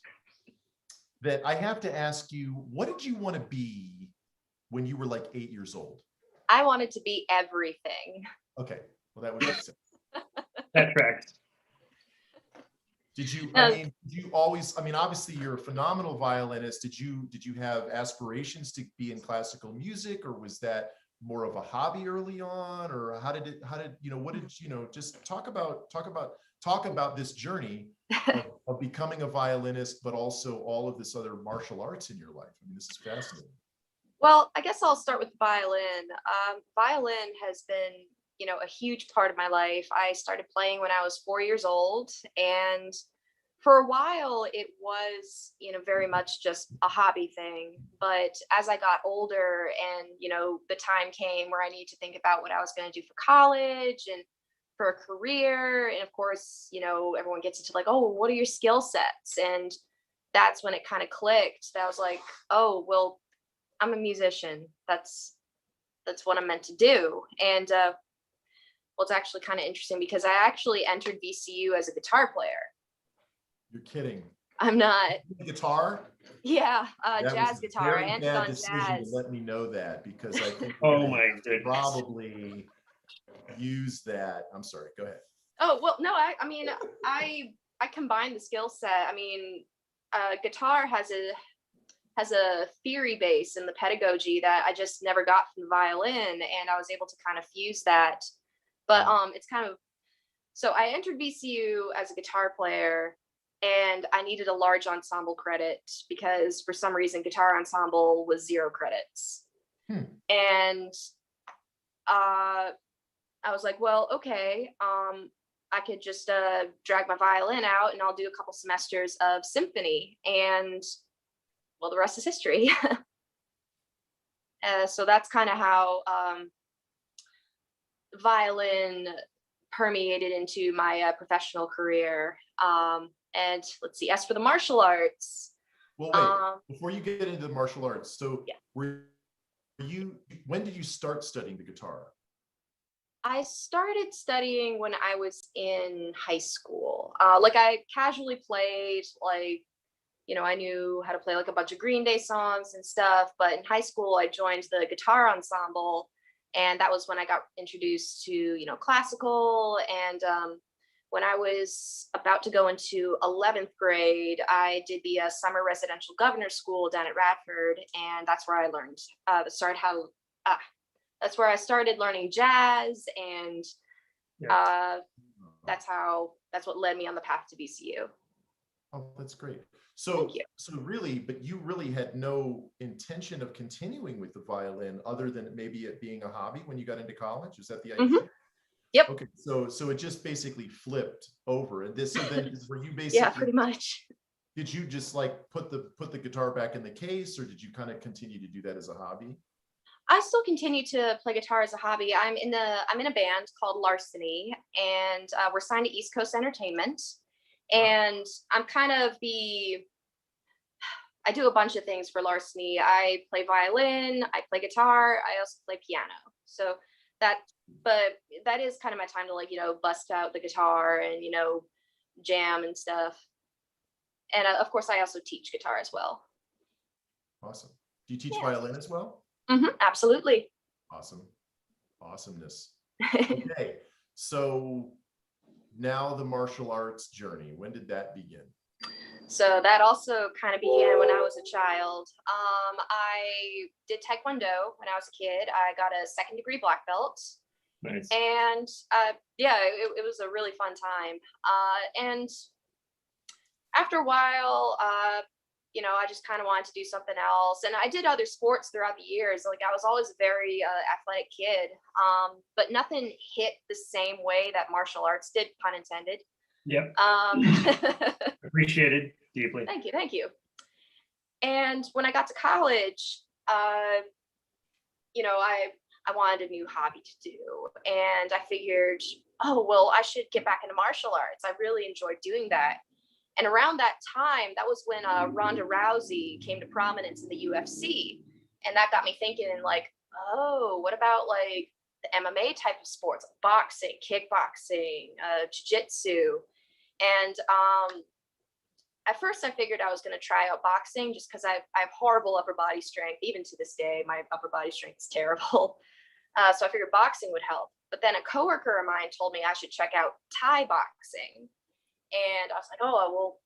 [SPEAKER 1] that I have to ask you, what did you want to be when you were like 8 years old?
[SPEAKER 3] I wanted to be everything.
[SPEAKER 1] Okay, well, that would make sense.
[SPEAKER 2] That tracks.
[SPEAKER 1] Did you, I mean, did you always, I mean, obviously you're a phenomenal violinist. Did you have aspirations to be in classical music, or was that more of a hobby early on? Or how did, you know, what did, you know, just talk about this journey of becoming a violinist, but also all of this other martial arts in your life. I mean, this is fascinating.
[SPEAKER 3] Well, I guess I'll start with violin. Violin has been, you know, a huge part of my life. I started playing when I was 4 years old, and for a while it was, you know, very much just a hobby thing. But as I got older and, you know, the time came where I needed to think about what I was going to do for college and for a career, and of course, you know, everyone gets into like, oh, what are your skill sets? And that's when it kind of clicked. That I was like, oh, well, I'm a musician. That's what I'm meant to do. And well, it's actually kind of interesting because I actually entered VCU as a guitar player.
[SPEAKER 1] You're kidding.
[SPEAKER 3] I'm not.
[SPEAKER 1] Guitar?
[SPEAKER 3] Yeah,
[SPEAKER 1] That
[SPEAKER 3] jazz
[SPEAKER 1] was a
[SPEAKER 3] guitar. I
[SPEAKER 1] very
[SPEAKER 3] ended
[SPEAKER 1] bad
[SPEAKER 3] on
[SPEAKER 1] decision
[SPEAKER 3] jazz.
[SPEAKER 1] to let me know that, because I think
[SPEAKER 2] Oh my goodness.
[SPEAKER 1] probably use that. I'm sorry, go ahead.
[SPEAKER 3] Oh, well, no, I mean, I combine the skill set. I mean, guitar has a theory base in the pedagogy that I just never got from the violin, and I was able to kind of fuse that. But it's kind of, so I entered VCU as a guitar player, and I needed a large ensemble credit because for some reason guitar ensemble was 0 credits. And I was like, well, okay, I could just drag my violin out and I'll do a couple semesters of symphony, and well, the rest is history. So that's kind of how violin permeated into my professional career. And let's see, as for the martial arts.
[SPEAKER 1] Well, wait, before you get into the martial arts, so
[SPEAKER 3] yeah.
[SPEAKER 1] When did you start studying the guitar?
[SPEAKER 3] I started studying when I was in high school. Like I casually played, like, you know, I knew how to play like a bunch of Green Day songs and stuff, but in high school I joined the guitar ensemble, and that was when I got introduced to, you know, classical. And when I was about to go into 11th grade, I did the summer residential governor school down at Radford, and that's where I learned that's where I started learning jazz, and that's what led me on the path to VCU.
[SPEAKER 1] Oh, that's great. So really, but you really had no intention of continuing with the violin other than maybe it being a hobby when you got into college? Is that the idea?
[SPEAKER 3] Yep.
[SPEAKER 1] Okay, so it just basically flipped over, and so then were you basically?
[SPEAKER 3] Yeah, pretty much.
[SPEAKER 1] Did you just like put the guitar back in the case, or did you kind of continue to do that as a hobby?
[SPEAKER 3] I still continue to play guitar as a hobby. I'm in a band called Larceny, and we're signed to East Coast Entertainment. And I'm kind of I do a bunch of things for Larceny. I play violin, I play guitar, I also play piano. So but that is kind of my time to, like, you know, bust out the guitar and, you know, jam and stuff. And of course, I also teach guitar as well.
[SPEAKER 1] Awesome. Do you teach violin as well?
[SPEAKER 3] Absolutely.
[SPEAKER 1] Awesome. Awesomeness. Okay. So now the martial arts journey, when did that begin?
[SPEAKER 3] So that also kind of began when I was a child. I did Taekwondo when I was a kid. I got a 2nd degree black belt.
[SPEAKER 2] Nice.
[SPEAKER 3] And yeah, it was a really fun time. And after a while, you know, I just kind of wanted to do something else. And I did other sports throughout the years. Like I was always a very athletic kid, but nothing hit the same way that martial arts did, pun intended.
[SPEAKER 2] Yep. Appreciated deeply.
[SPEAKER 3] Thank you. And when I got to college, you know, I wanted a new hobby to do. And I figured, oh, well, I should get back into martial arts. I really enjoyed doing that. And around that time, that was when Ronda Rousey came to prominence in the UFC. And that got me thinking, like, oh, what about like the MMA type of sports, boxing, kickboxing, jiu-jitsu? And at first I figured I was going to try out boxing just because I have horrible upper body strength. Even to this day, my upper body strength is terrible. So I figured boxing would help. But then a coworker of mine told me I should check out Thai boxing. And I was like, oh, well,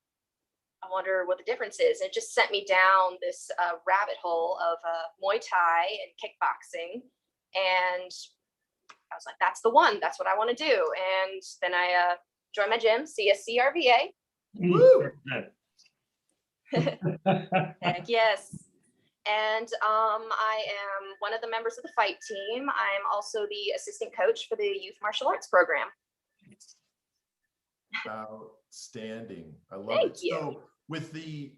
[SPEAKER 3] I wonder what the difference is. And it just sent me down this rabbit hole of Muay Thai and kickboxing. And I was like, that's the one. That's what I want to do. And then I joined my gym, CSCRVA.
[SPEAKER 1] Woo!
[SPEAKER 3] Heck yes. And I am one of the members of the fight team. I'm also the assistant coach for the youth martial arts program.
[SPEAKER 1] Outstanding. I love
[SPEAKER 3] Thank
[SPEAKER 1] it.
[SPEAKER 3] you.
[SPEAKER 1] So with the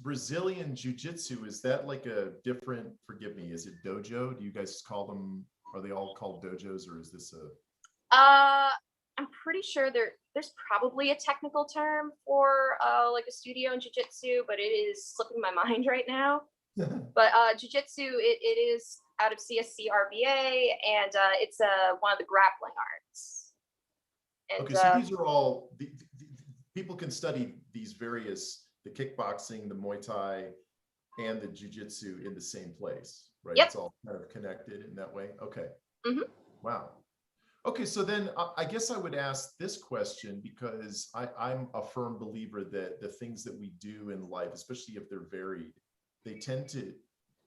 [SPEAKER 1] Brazilian Jiu-Jitsu, is that like a different, forgive me, is it dojo? Do you guys call them, are they all called dojos, or is this a
[SPEAKER 3] I'm pretty sure there's probably a technical term for like a studio in jiu-jitsu, but it is slipping my mind right now. But jiu-jitsu, it is out of CSCRVA, and it's one of the grappling arts. And,
[SPEAKER 1] okay, so these are all the people can study these various, the kickboxing, the Muay Thai, and the jiu-jitsu in the same place, right?
[SPEAKER 3] Yep.
[SPEAKER 1] It's all kind of connected in that way. Okay.
[SPEAKER 3] Mm-hmm.
[SPEAKER 1] Wow. Okay, so then I guess I would ask this question, because I'm a firm believer that the things that we do in life, especially if they're varied, they tend to,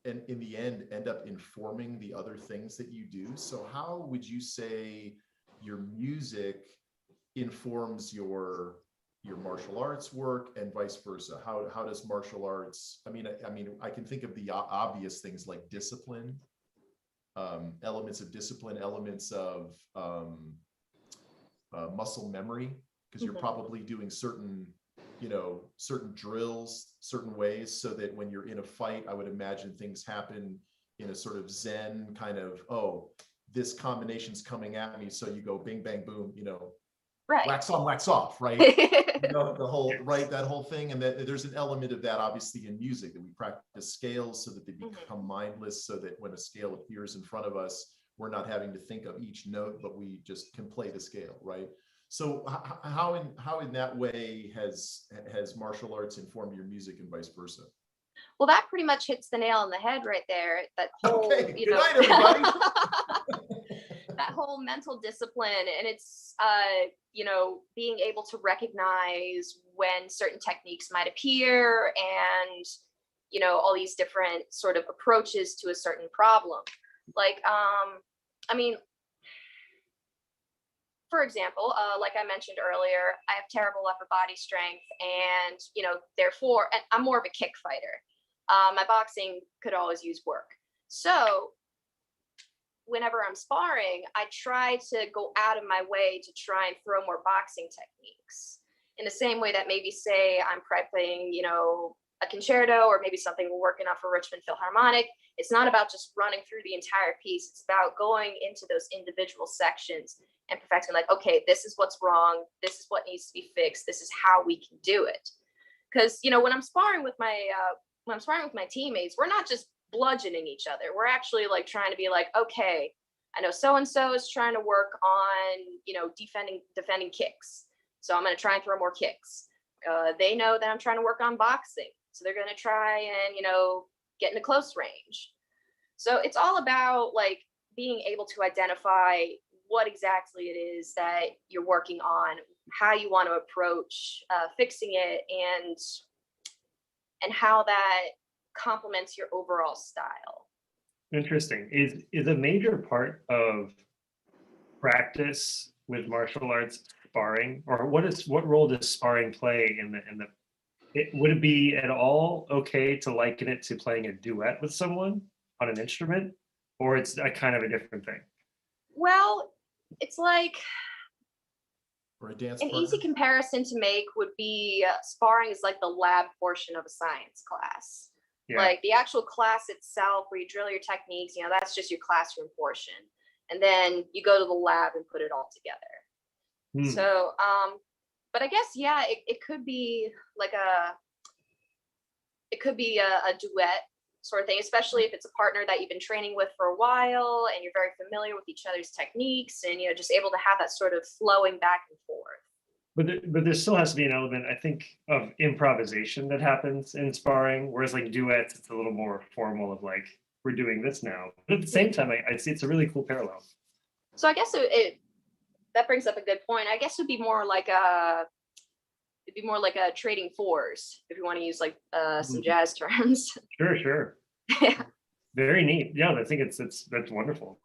[SPEAKER 1] and in the end, end up informing the other things that you do. So how would you say your music informs your martial arts work, and vice versa? How does martial arts, I mean, I can think of the obvious things like discipline, elements of discipline, elements of muscle memory, because you're probably doing certain drills, certain ways, so that when you're in a fight, I would imagine things happen in a sort of Zen kind of, oh, this combination's coming at me, so you go bing, bang, boom,
[SPEAKER 3] right.
[SPEAKER 1] wax on, wax off, right? The whole, right, that whole thing. And that there's an element of that obviously in music, that we practice scales so that they become mindless, so that when a scale appears in front of us, we're not having to think of each note, but we just can play the scale, right? So how in that way has martial arts informed your music, and vice versa?
[SPEAKER 3] Well, that pretty much hits the nail on the head right there. That whole,
[SPEAKER 1] okay, good night, everybody.
[SPEAKER 3] That whole mental discipline, and it's being able to recognize when certain techniques might appear, and all these different sort of approaches to a certain problem. Like for example, like I mentioned earlier, I have terrible upper body strength, and therefore, and I'm more of a kick fighter. My boxing could always use work. So whenever I'm sparring, I try to go out of my way to try and throw more boxing techniques, in the same way that maybe, say, I'm playing, a concerto, or maybe something we're working on for Richmond Philharmonic. It's not about just running through the entire piece. It's about going into those individual sections and perfecting, like, okay, this is what's wrong. This is what needs to be fixed. This is how we can do it. Because, when I'm sparring with my teammates, we're not just bludgeoning each other. We're actually like trying to be like, okay, I know so-and-so is trying to work on, defending kicks. So I'm going to try and throw more kicks. They know that I'm trying to work on boxing. So they're going to try and, get into close range. So it's all about like being able to identify what exactly it is that you're working on, how you want to approach fixing it, and how that complements your overall style.
[SPEAKER 2] Interesting. Is a major part of practice with martial arts sparring, or what role does sparring play in the would it be at all okay to liken it to playing a duet with someone on an instrument, or it's a kind of a different thing?
[SPEAKER 3] Well, it's like,
[SPEAKER 1] or a dance
[SPEAKER 3] an
[SPEAKER 1] partner?
[SPEAKER 3] easy comparison to make would be sparring is like the lab portion of a science class. Yeah. Like the actual class itself, where you drill your techniques, that's just your classroom portion. And then you go to the lab and put it all together. So, but I guess, yeah, it could be like a duet sort of thing, especially if it's a partner that you've been training with for a while and you're very familiar with each other's techniques, and just able to have that sort of flowing back and forth.
[SPEAKER 2] but there still has to be an element, I think, of improvisation that happens in sparring, whereas like duets, it's a little more formal of like, we're doing this now. But at the same time, I see it's a really cool parallel.
[SPEAKER 3] So I guess that brings up a good point. I guess it'd be more like a trading fours, if you want to use like some jazz terms.
[SPEAKER 2] Sure.
[SPEAKER 3] Yeah.
[SPEAKER 2] Very neat. Yeah, I think that's wonderful.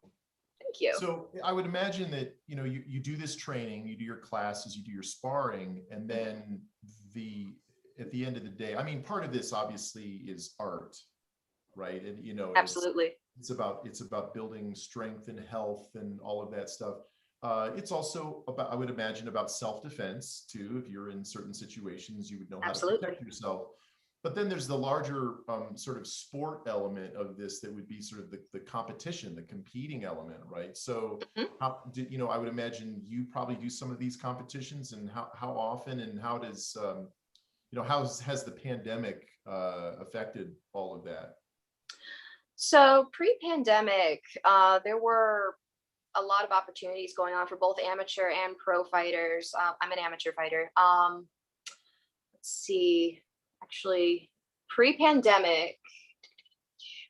[SPEAKER 3] Thank you.
[SPEAKER 1] So I would imagine that, you do this training, you do your classes, you do your sparring, and then at the end of the day, I mean, part of this obviously is art, right? And,
[SPEAKER 3] Absolutely.
[SPEAKER 1] it's about building strength and health and all of that stuff. It's also about, I would imagine, about self-defense too. If you're in certain situations, you would know how to protect yourself. But then there's the larger sort of sport element of this that would be sort of the competition, the competing element, right? So I would imagine you probably do some of these competitions, and how often, and how does, how has the pandemic affected all of that?
[SPEAKER 3] So pre-pandemic, there were a lot of opportunities going on for both amateur and pro fighters. I'm an amateur fighter. Let's see. Actually, pre-pandemic,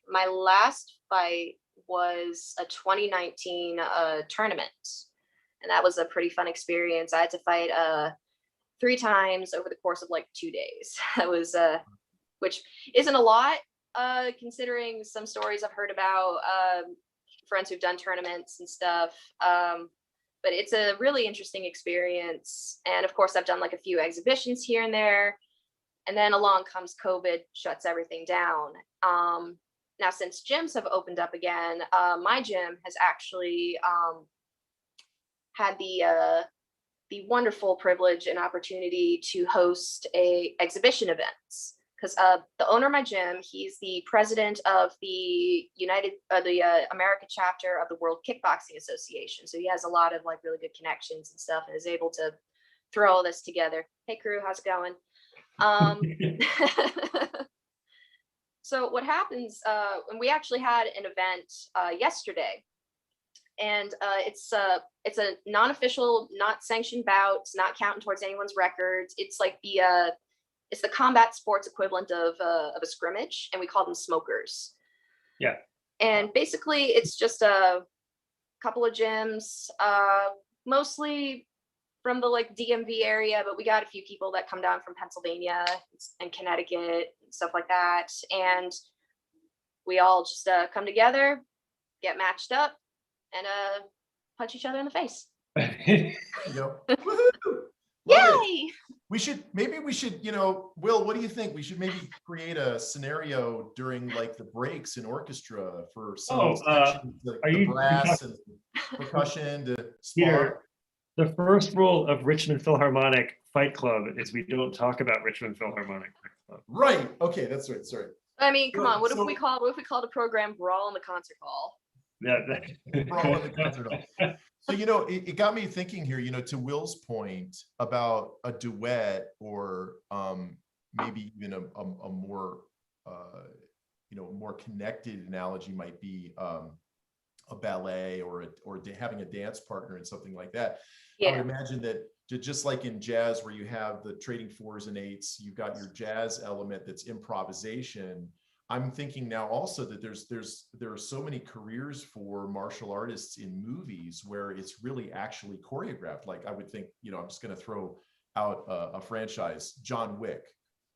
[SPEAKER 3] my last fight was a 2019 tournament, and that was a pretty fun experience. I had to fight 3 times over the course of like 2 days. That was which isn't a lot considering some stories I've heard about friends who've done tournaments and stuff. But it's a really interesting experience, and of course I've done like a few exhibitions here and there. And then along comes COVID, shuts everything down. Now, since gyms have opened up again, my gym has actually had the wonderful privilege and opportunity to host exhibition events. Because the owner of my gym, he's the president of the America chapter of the World Kickboxing Association. So he has a lot of like really good connections and stuff, and is able to throw all this together. Hey crew, how's it going? So what happens, and we actually had an event yesterday, and it's a non-official, not sanctioned bout. It's not counting towards anyone's records. It's like it's the combat sports equivalent of a scrimmage, and we call them smokers.
[SPEAKER 2] Yeah.
[SPEAKER 3] And basically, it's just a couple of gyms, mostly from the like DMV area, but we got a few people that come down from Pennsylvania and Connecticut and stuff like that. And we all just come together, get matched up, and punch each other in the face.
[SPEAKER 1] There you go.
[SPEAKER 3] Yay!
[SPEAKER 1] Maybe we should, Will, what do you think? We should maybe create a scenario during like the breaks in orchestra for some sections, the brass and percussion to spar.
[SPEAKER 2] The first rule of Richmond Philharmonic Fight Club is we don't talk about Richmond Philharmonic Fight Club.
[SPEAKER 1] Right. Okay, that's right. Sorry.
[SPEAKER 3] I mean, come on. What if we called the program "Brawl in the Concert Hall"?
[SPEAKER 2] Yeah.
[SPEAKER 1] Brawl in the Concert Hall. So it got me thinking here. To Will's point about a duet, or maybe even a more more connected analogy might be a ballet or having a dance partner and something like that. Yeah. I would imagine that just like in jazz, where you have the trading 4s and 8s, you've got your jazz element that's improvisation. I'm thinking now also that there are so many careers for martial artists in movies where it's really actually choreographed. Like I would think, I'm just going to throw out a franchise, John Wick,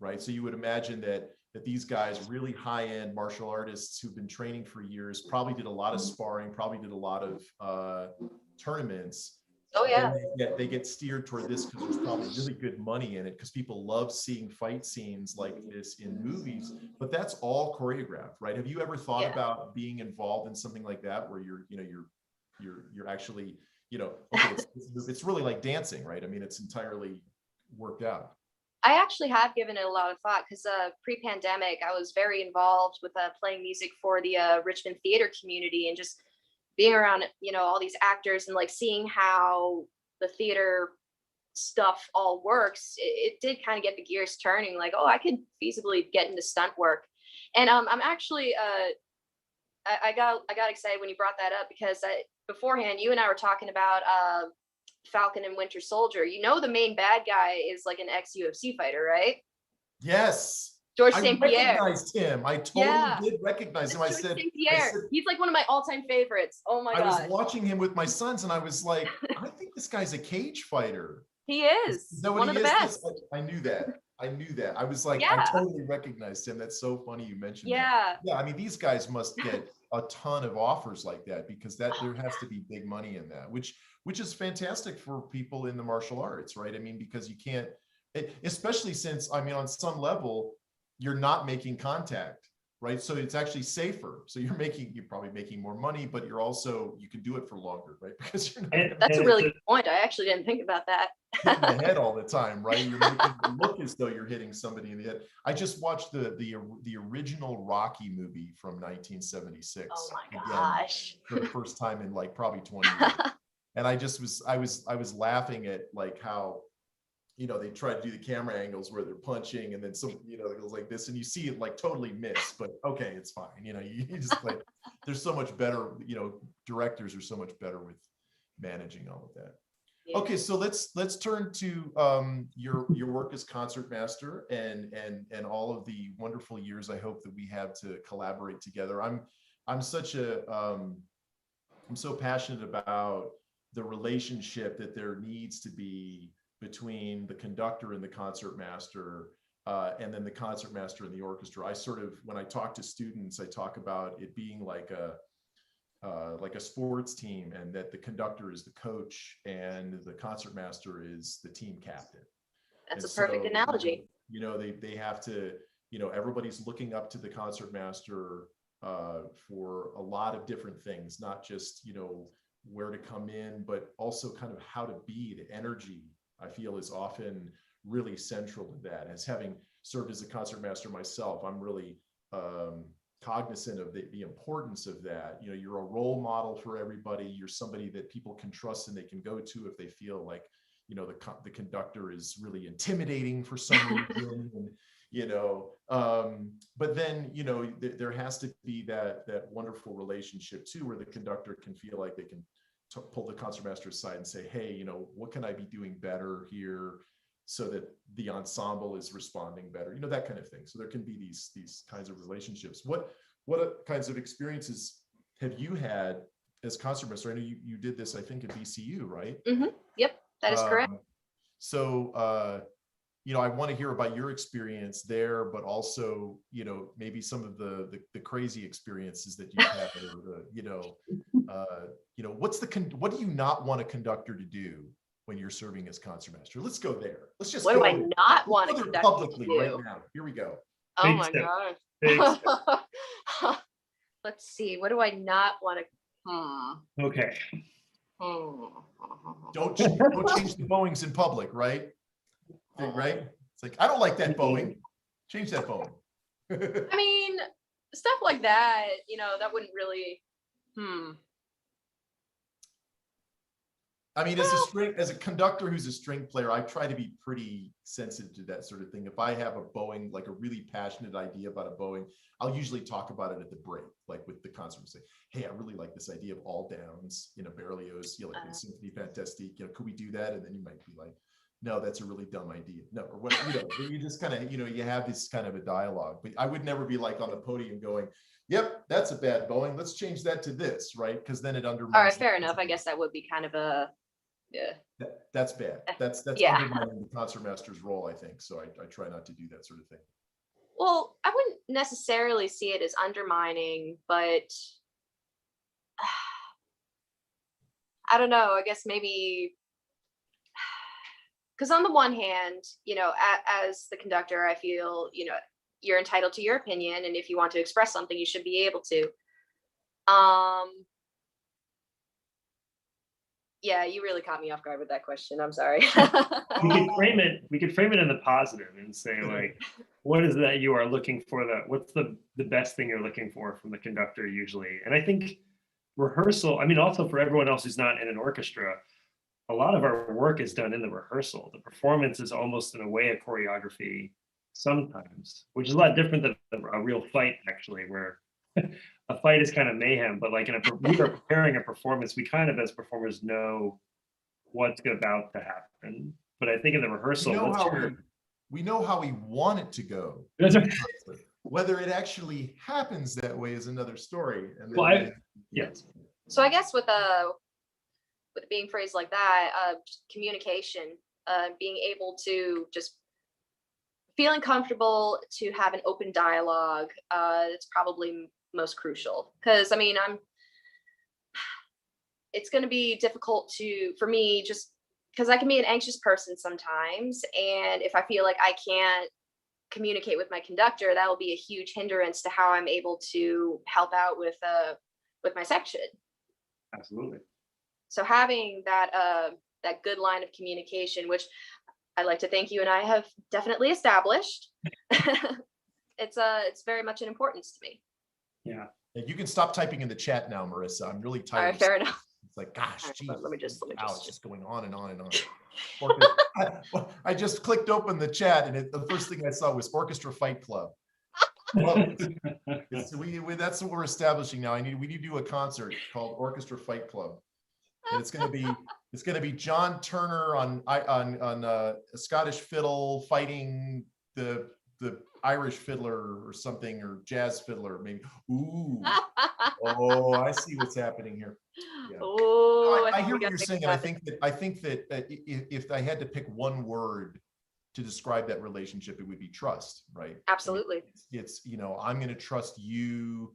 [SPEAKER 1] right? So you would imagine that these guys, really high-end martial artists who've been training for years, probably did a lot of sparring, probably did a lot of tournaments.
[SPEAKER 3] Oh yeah.
[SPEAKER 1] They get steered toward this because there's probably really good money in it, because people love seeing fight scenes like this in movies. But that's all choreographed, right? Have you ever thought about being involved in something like that, where you're actually, okay, it's really like dancing, right? I mean, it's entirely worked out.
[SPEAKER 3] I actually have given it a lot of thought, because pre-pandemic, I was very involved with playing music for the Richmond theater community, and just being around, all these actors and like seeing how the theater stuff all works. It did kind of get the gears turning, like, oh, I could feasibly get into stunt work. And I'm actually, I got excited when you brought that up, because beforehand, you and I were talking about Falcon and Winter Soldier, you know the main bad guy is like an ex-UFC fighter, right?
[SPEAKER 1] Yes.
[SPEAKER 3] George
[SPEAKER 1] I
[SPEAKER 3] St. Pierre.
[SPEAKER 1] recognized him. I totally did recognize him.
[SPEAKER 3] George St. Pierre. He's like one of my all-time favorites. Oh my
[SPEAKER 1] I was
[SPEAKER 3] gosh.
[SPEAKER 1] watching him with my sons and I was like, I think this guy's a cage fighter.
[SPEAKER 3] He is.
[SPEAKER 1] Is that what
[SPEAKER 3] one of the best.
[SPEAKER 1] I knew that. I knew that. I was like, I totally recognized him. That's so funny you mentioned that. Yeah, I mean, these guys must get a ton of offers like that because there has to be big money in that, which is fantastic for people in the martial arts, right? I mean, because you can't, especially since, I mean, on some level, you're not making contact, right? So it's actually safer. So you're probably making more money, but you can do it for longer, right? Because you're not.
[SPEAKER 3] That's a really good point. I actually didn't think about that.
[SPEAKER 1] In the head all the time, right? You're making it look as though you're hitting somebody in the head. I just watched the original Rocky movie from 1976.
[SPEAKER 3] Oh my gosh!
[SPEAKER 1] For the first time in like probably 20 years, and I was laughing at like how, you know, they try to do the camera angles where they're punching and then some, you know, it goes like this and you see it like totally miss, but okay, it's fine. You know, you just like, there's so much better, you know, directors are so much better with managing all of that. Yeah. Okay, so let's turn to your work as concertmaster and all of the wonderful years I hope that we have to collaborate together. I'm so passionate about the relationship that there needs to be between the conductor and the concertmaster, and then the concertmaster and the orchestra. I sort of, when I talk to students, I talk about it being like a sports team, and that the conductor is the coach and the concertmaster is the team captain.
[SPEAKER 3] That's a perfect analogy.
[SPEAKER 1] You know, they have to, you know, everybody's looking up to the concertmaster for a lot of different things, not just, you know, where to come in, but also kind of how to be. The energy, I feel, is often really central to that. As having served as a concertmaster myself, I'm really cognizant of the importance of that. You know, you're a role model for everybody. You're somebody that people can trust and they can go to if they feel like, you know, the conductor is really intimidating for some reason. And, you know, but then, you know, there has to be that wonderful relationship too, where the conductor can feel like they can pull the concertmaster aside and say, hey, you know, what can I be doing better here so that the ensemble is responding better, you know, that kind of thing. So there can be these kinds of relationships. What kinds of experiences have you had as concertmaster? I know you did this, I think, at VCU, right?
[SPEAKER 3] Mm-hmm. Yep, that is correct.
[SPEAKER 1] So, you know, I want to hear about your experience there, but also, you know, maybe some of the crazy experiences that you've had, or you know, what do you not want a conductor to do when you're serving as concertmaster? Let's go there. Let's just
[SPEAKER 3] what do I not want to conduct
[SPEAKER 1] publicly right now? Here we go.
[SPEAKER 3] Oh my gosh. Let's see. What do I not want to?
[SPEAKER 2] Okay.
[SPEAKER 1] Don't change the Boeings in public, right? Right? It's like, I don't like that Boeing. Change that Boeing.
[SPEAKER 3] I mean, stuff like that, you know, that wouldn't really.
[SPEAKER 1] I mean, as a conductor who's a string player, I try to be pretty sensitive to that sort of thing. If I have a Boeing, like a really passionate idea about a Boeing, I'll usually talk about it at the break, like with the concert, and say, hey, I really like this idea of all downs in a Berlioz, you know, like in Symphony Fantastique, you know, could we do that? And then you might be like, no, that's a really dumb idea. No, or what, you know, you just kind of, you know, you have this kind of a dialogue, but I would never be like on the podium going, yep, that's a bad Boeing. Let's change that to this, right? Because then it undermines.
[SPEAKER 3] All right, fair enough. I guess that would be kind of a,
[SPEAKER 1] that's bad. That's undermining the concertmaster's role, I think. So I try not to do that sort of thing.
[SPEAKER 3] Well, I wouldn't necessarily see it as undermining, but I don't know. I guess maybe because on the one hand, you know, as the conductor, I feel, you know, you're entitled to your opinion, and if you want to express something, you should be able to. Yeah, you really caught me off guard with that question. I'm sorry.
[SPEAKER 2] We could frame it in the positive and say, like, what is that you are looking for? What's the best thing you're looking for from the conductor usually? And I think rehearsal, I mean, also for everyone else who's not in an orchestra, a lot of our work is done in the rehearsal. The performance is almost in a way a choreography sometimes, which is a lot different than a real fight, actually, where a fight is kind of mayhem. But like we are preparing a performance, we kind of as performers know what's about to happen. But I think in the rehearsal,
[SPEAKER 1] we know how we want it to go.
[SPEAKER 2] That's right.
[SPEAKER 1] Whether it actually happens that way is another story. And then,
[SPEAKER 2] Well, yes.
[SPEAKER 3] So I guess with it being phrased like that, communication, being able to just feeling comfortable to have an open dialogue, it's probably most crucial. Because I mean, it's going to be difficult for me, just because I can be an anxious person sometimes, and if I feel like I can't communicate with my conductor, that will be a huge hindrance to how I'm able to help out with my section.
[SPEAKER 2] Absolutely.
[SPEAKER 3] So having that good line of communication, which I like to think you and I have definitely established, it's very much an importance to me.
[SPEAKER 2] Yeah.
[SPEAKER 1] You can stop typing in the chat now, Marissa. I'm really tired.
[SPEAKER 3] All right, fair enough.
[SPEAKER 1] It's like, gosh, geez,
[SPEAKER 3] let me just
[SPEAKER 1] it's just going on and on and on. I just clicked open the chat, and the first thing I saw was Orchestra Fight Club. Well, that's what we're establishing now. We need to do a concert called Orchestra Fight Club, and it's going to be John Turner on a Scottish fiddle fighting the Irish fiddler or something, or jazz fiddler maybe. Ooh, oh, I see what's happening here. Yeah.
[SPEAKER 3] Oh,
[SPEAKER 1] I hear what you're saying, and I think that if I had to pick one word to describe that relationship, it would be trust, right?
[SPEAKER 3] Absolutely.
[SPEAKER 1] It's I'm going to trust you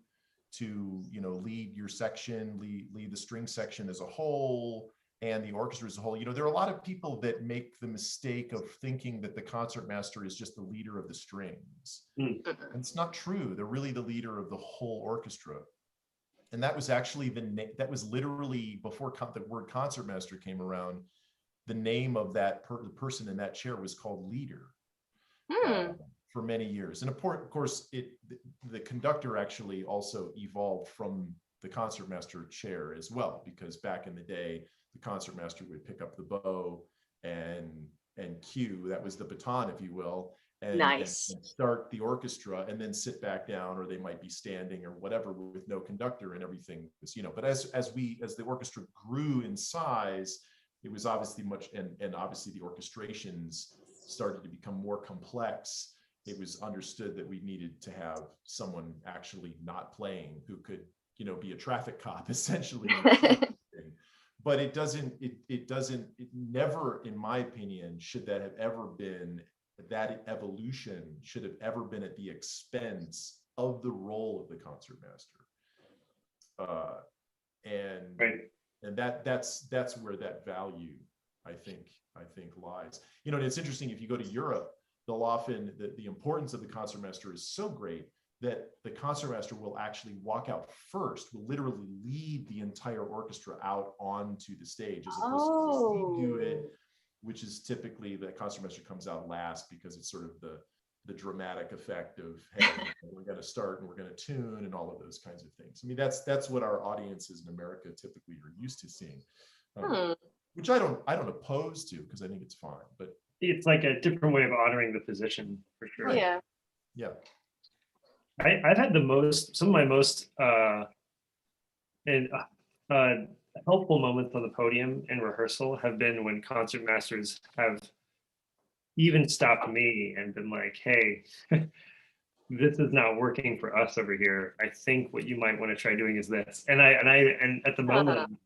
[SPEAKER 1] to lead your section, lead the string section as a whole, and the orchestra as a whole. There are a lot of people that make the mistake of thinking that the concertmaster is just the leader of the strings. And it's not true. They're really the leader of the whole orchestra. And that was actually that was literally before the word concertmaster came around. The name of the person in that chair was called leader for many years. And of course, the conductor actually also evolved from the concertmaster chair as well, because back in the day, the concertmaster would pick up the bow and cue. That was the baton, if you will. And start the orchestra, and then sit back down, or they might be standing or whatever with no conductor, and everything was, but as the orchestra grew in size, it was obviously and obviously the orchestrations started to become more complex. It was understood that we needed to have someone actually not playing who could, be a traffic cop essentially. But it never, in my opinion, should that have ever been, that evolution should have ever been at the expense of the role of the concertmaster. And that's where that value, I think lies. And it's interesting, if you go to Europe, they'll often, the importance of the concertmaster is so great that the concertmaster will actually walk out first, will literally lead the entire orchestra out onto the stage, as opposed to we do it, which is typically the concertmaster comes out last, because it's sort of the dramatic effect of, hey, we're going to start and we're going to tune and all of those kinds of things. I mean, that's what our audiences in America typically are used to seeing, which I don't oppose to, because I think it's fine. But
[SPEAKER 2] it's like a different way of honoring the position, for sure.
[SPEAKER 3] Yeah.
[SPEAKER 2] I've had some of my most helpful moments on the podium in rehearsal have been when concertmasters have even stopped me and been like, hey, this is not working for us over here. I think what you might want to try doing is this. And at the moment,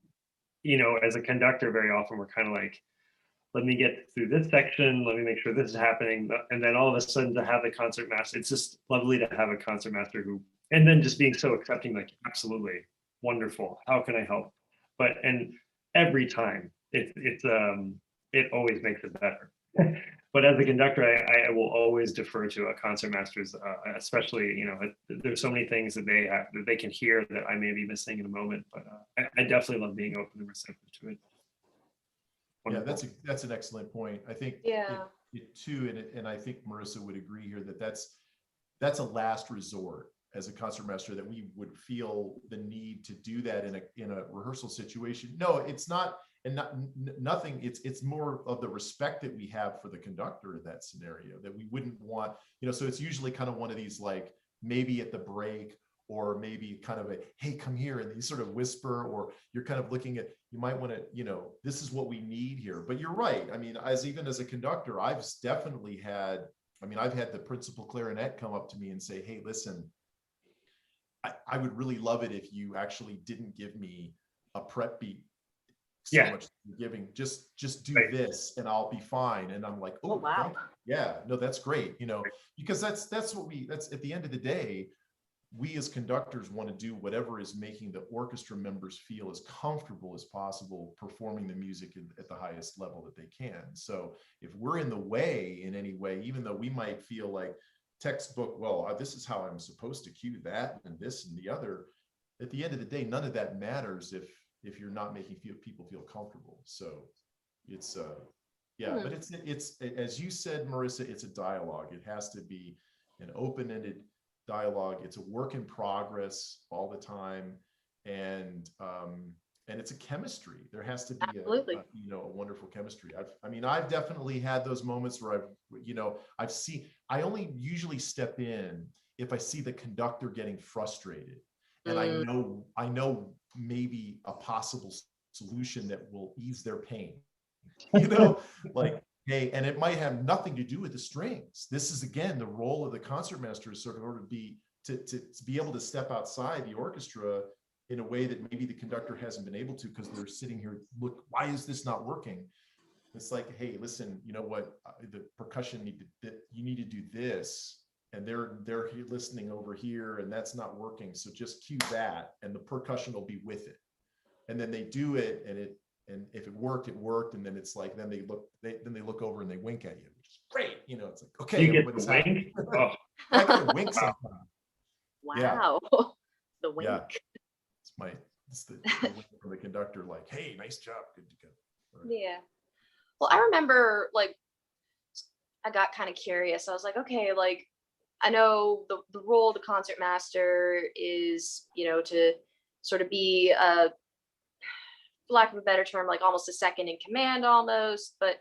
[SPEAKER 2] as a conductor, very often we're kind of like, let me get through this section, let me make sure this is happening. And then all of a sudden to have the concertmaster, it's just lovely to have a concertmaster and then just being so accepting, like, absolutely, wonderful, how can I help? And every time it always makes it better. But as a conductor, I will always defer to a concertmaster's, especially, there's so many things that they can hear that I may be missing in a moment, but I definitely love being open and receptive to it. Wonderful.
[SPEAKER 1] Yeah, that's an excellent point. I think it too, and I think Marissa would agree here that that's a last resort as a concertmaster, that we would feel the need to do that in a rehearsal situation. No, it's not, and nothing. It's more of the respect that we have for the conductor in that scenario, that we wouldn't want, so it's usually kind of one of these, like, maybe at the break, or maybe kind of a, hey, come here, and you sort of whisper, or you're kind of looking at, you might want to, this is what we need here. But you're right. I mean, even as a conductor, I've definitely had, I've had the principal clarinet come up to me and say, hey, listen, I would really love it if you actually didn't give me a prep beat so much giving, just do this and I'll be fine. And I'm like, oh wow, yeah, no, that's great. Because that's at the end of the day, we as conductors want to do whatever is making the orchestra members feel as comfortable as possible performing the music at the highest level that they can. So if we're in the way in any way, even though we might feel like textbook, well, this is how I'm supposed to cue that and this and the other, at the end of the day, none of that matters if you're not making people feel comfortable. So it's but it's as you said, Marissa, it's a dialogue. It has to be an open-ended dialogue. It's a work in progress all the time, and it's a chemistry. There has to be a wonderful chemistry. I've definitely had those moments where I've seen. I only usually step in if I see the conductor getting frustrated, and I know maybe a possible solution that will ease their pain. Like, hey, and it might have nothing to do with the strings. This is, again, the role of the concertmaster is sort of to be able to step outside the orchestra in a way that maybe the conductor hasn't been able to, because they're sitting here, look, why is this not working? It's like, hey, listen, you know what, the percussion you need to do this, and they're listening over here, and that's not working. So just cue that, and the percussion will be with it. And then they do it, and if it worked, it worked. And then it's like, then they look over and they wink at you, which is great. It's like, okay,
[SPEAKER 2] you get the wink. Oh.
[SPEAKER 1] I get a wink sometimes.
[SPEAKER 3] Wow, yeah. The wink. Yeah.
[SPEAKER 1] It's the wink from the conductor, like, hey, nice job, good to go. Right.
[SPEAKER 3] Yeah. Well, I remember, like, I got kind of curious. I was like, okay, like, I know the role of the concertmaster is, to sort of be for lack of a better term, like almost a second in command almost. But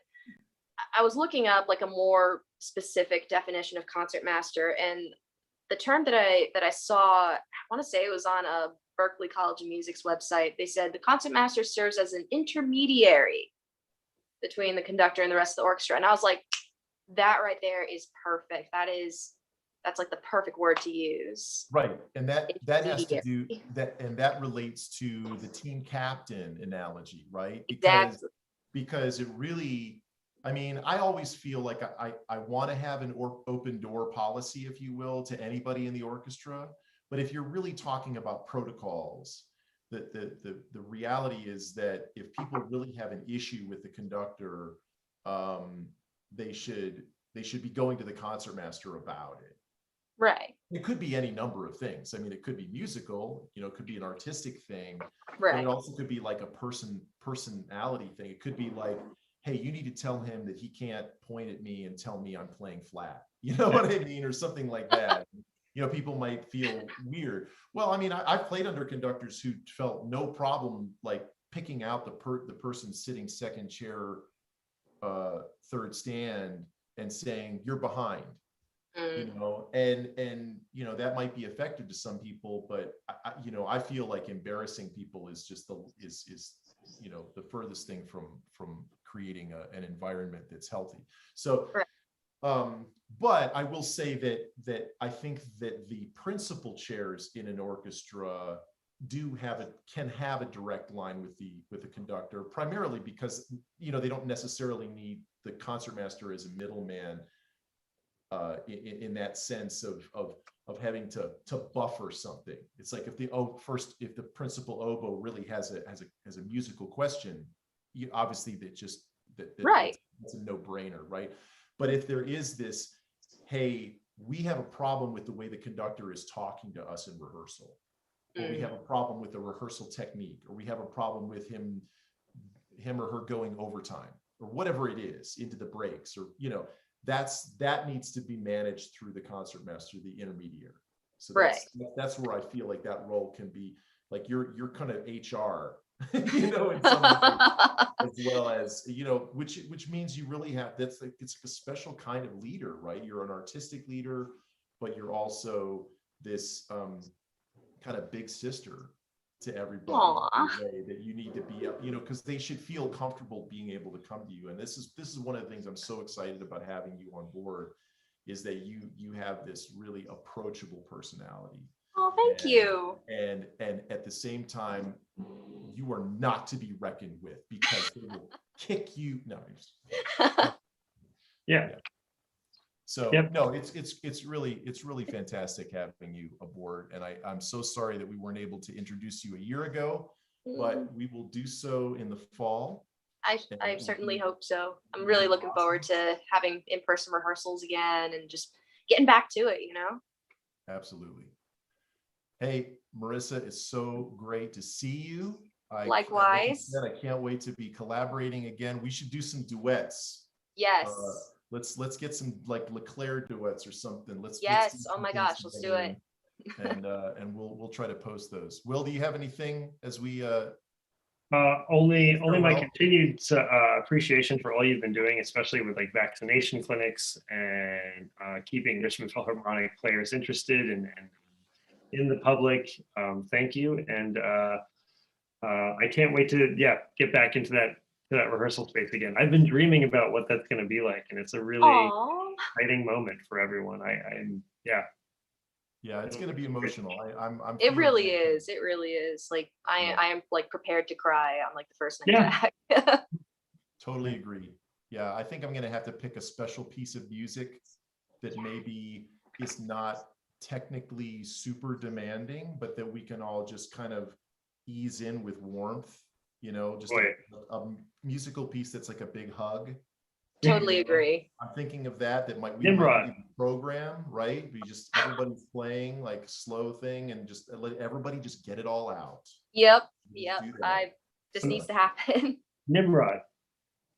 [SPEAKER 3] I was looking up like a more specific definition of concertmaster, and the term that I saw, I want to say it was on a Berklee College of Music's website. They said the concertmaster serves as an intermediary between the conductor and the rest of the orchestra. And I was like, that right there is perfect. That's like the perfect word to use.
[SPEAKER 1] Right. And that has to do that, and that relates to the team captain analogy, right? Because it really, I always feel like I want to have an open door policy, if you will, to anybody in the orchestra. But if you're really talking about protocols, the reality is that if people really have an issue with the conductor, they should be going to the concertmaster about it.
[SPEAKER 3] Right.
[SPEAKER 1] It could be any number of things. It could be musical, it could be an artistic thing.
[SPEAKER 3] Right.
[SPEAKER 1] But it also could be like a personality thing. It could be like, hey, you need to tell him that he can't point at me and tell me I'm playing flat. You know what I mean? Or something like that. People might feel weird. Well, I've played under conductors who felt no problem like picking out the person sitting second chair, third stand, and saying, you're behind. And that might be effective to some people, but I feel like embarrassing people is just the furthest thing from creating an environment that's healthy. So, but I will say that I think that the principal chairs in an orchestra can have a direct line with the conductor, primarily because they don't necessarily need the concertmaster as a middleman. In that sense of having to buffer something. It's like if the principal oboe really has a musical question, obviously
[SPEAKER 3] right.
[SPEAKER 1] That's a no-brainer, right? But if there is this, hey, we have a problem with the way the conductor is talking to us in rehearsal, or we have a problem with the rehearsal technique, or we have a problem with him or her going overtime, or whatever it is, into the breaks, or that needs to be managed through the concertmaster, the intermediary. So that's where I feel like that role can be like you're kind of HR, in some way, as well as which means you really have it's like a special kind of leader, right? You're an artistic leader, but you're also this kind of big sister to everybody.
[SPEAKER 3] Aw.
[SPEAKER 1] That you need to be, you know, because they should feel comfortable being able to come to you. And this is one of the things I'm so excited about having you on board, is that you have this really approachable personality.
[SPEAKER 3] Oh, thank you.
[SPEAKER 1] And at the same time, you are not to be reckoned with, because they will kick you. No.
[SPEAKER 2] Yeah.
[SPEAKER 1] So
[SPEAKER 2] Yep.
[SPEAKER 1] no, it's really fantastic having you aboard. And I'm so sorry that we weren't able to introduce you a year ago, but we will do so in the fall.
[SPEAKER 3] I certainly hope so. I'm really looking forward to having in-person rehearsals again and just getting back to it, you know?
[SPEAKER 1] Absolutely. Hey, Marissa, it's so great to see you.
[SPEAKER 3] Likewise.
[SPEAKER 1] I can't wait to be collaborating again. We should do some duets.
[SPEAKER 3] Yes.
[SPEAKER 1] Let's get some like LeClaire duets or something.
[SPEAKER 3] Yes. Oh my gosh, let's do it.
[SPEAKER 1] And we'll try to post those. Will, do you have anything as we
[SPEAKER 2] only my continued appreciation for all you've been doing, especially with like vaccination clinics and keeping Richmond Philharmonic players interested and in the public. Thank you, and I can't wait to get back into that rehearsal space again. I've been dreaming about what that's going to be like, and it's a really exciting moment for everyone.
[SPEAKER 1] Yeah, it's going to be emotional. I'm
[SPEAKER 3] It really is. It really is. Like I am like prepared to cry on like the first night back.
[SPEAKER 1] Totally agree. Yeah, I think I'm going to have to pick a special piece of music that maybe is not technically super demanding, but that we can all just kind of ease in with warmth, you know, just a musical piece that's like a big hug.
[SPEAKER 3] Totally agree.
[SPEAKER 1] I'm thinking of that might
[SPEAKER 2] Nimrod.
[SPEAKER 1] Be program, right? We just everybody's playing like slow thing and just let everybody just get it all out.
[SPEAKER 3] Yep. This needs to happen.
[SPEAKER 2] Nimrod.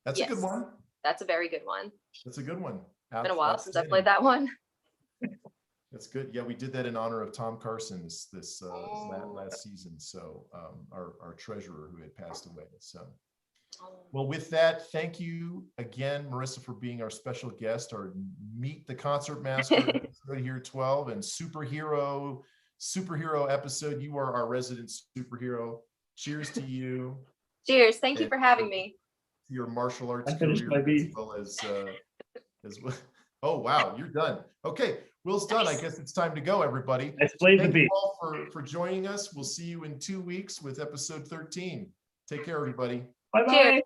[SPEAKER 1] That's a good one.
[SPEAKER 3] That's a very good one.
[SPEAKER 1] That's a good one.
[SPEAKER 3] It's been a while since I played that one.
[SPEAKER 1] That's good. Yeah, we did that in honor of Tom Carson this last season. So our treasurer who had passed away. So, well, with that, thank you again, Marissa, for being our special guest, our Meet the Concertmaster episode here 12 and superhero episode. You are our resident superhero. Cheers to you.
[SPEAKER 3] Cheers. Thank you for having me.
[SPEAKER 1] Your martial arts
[SPEAKER 2] career
[SPEAKER 1] as well as well. Oh wow, you're done. Okay, Will's done.
[SPEAKER 3] Nice.
[SPEAKER 1] I guess it's time to go, everybody.
[SPEAKER 2] Let's play the
[SPEAKER 1] Thank
[SPEAKER 2] beat.
[SPEAKER 1] you all for joining us. We'll see you in 2 weeks with episode 13. Take care, everybody.
[SPEAKER 2] Bye-bye.
[SPEAKER 3] Cheers.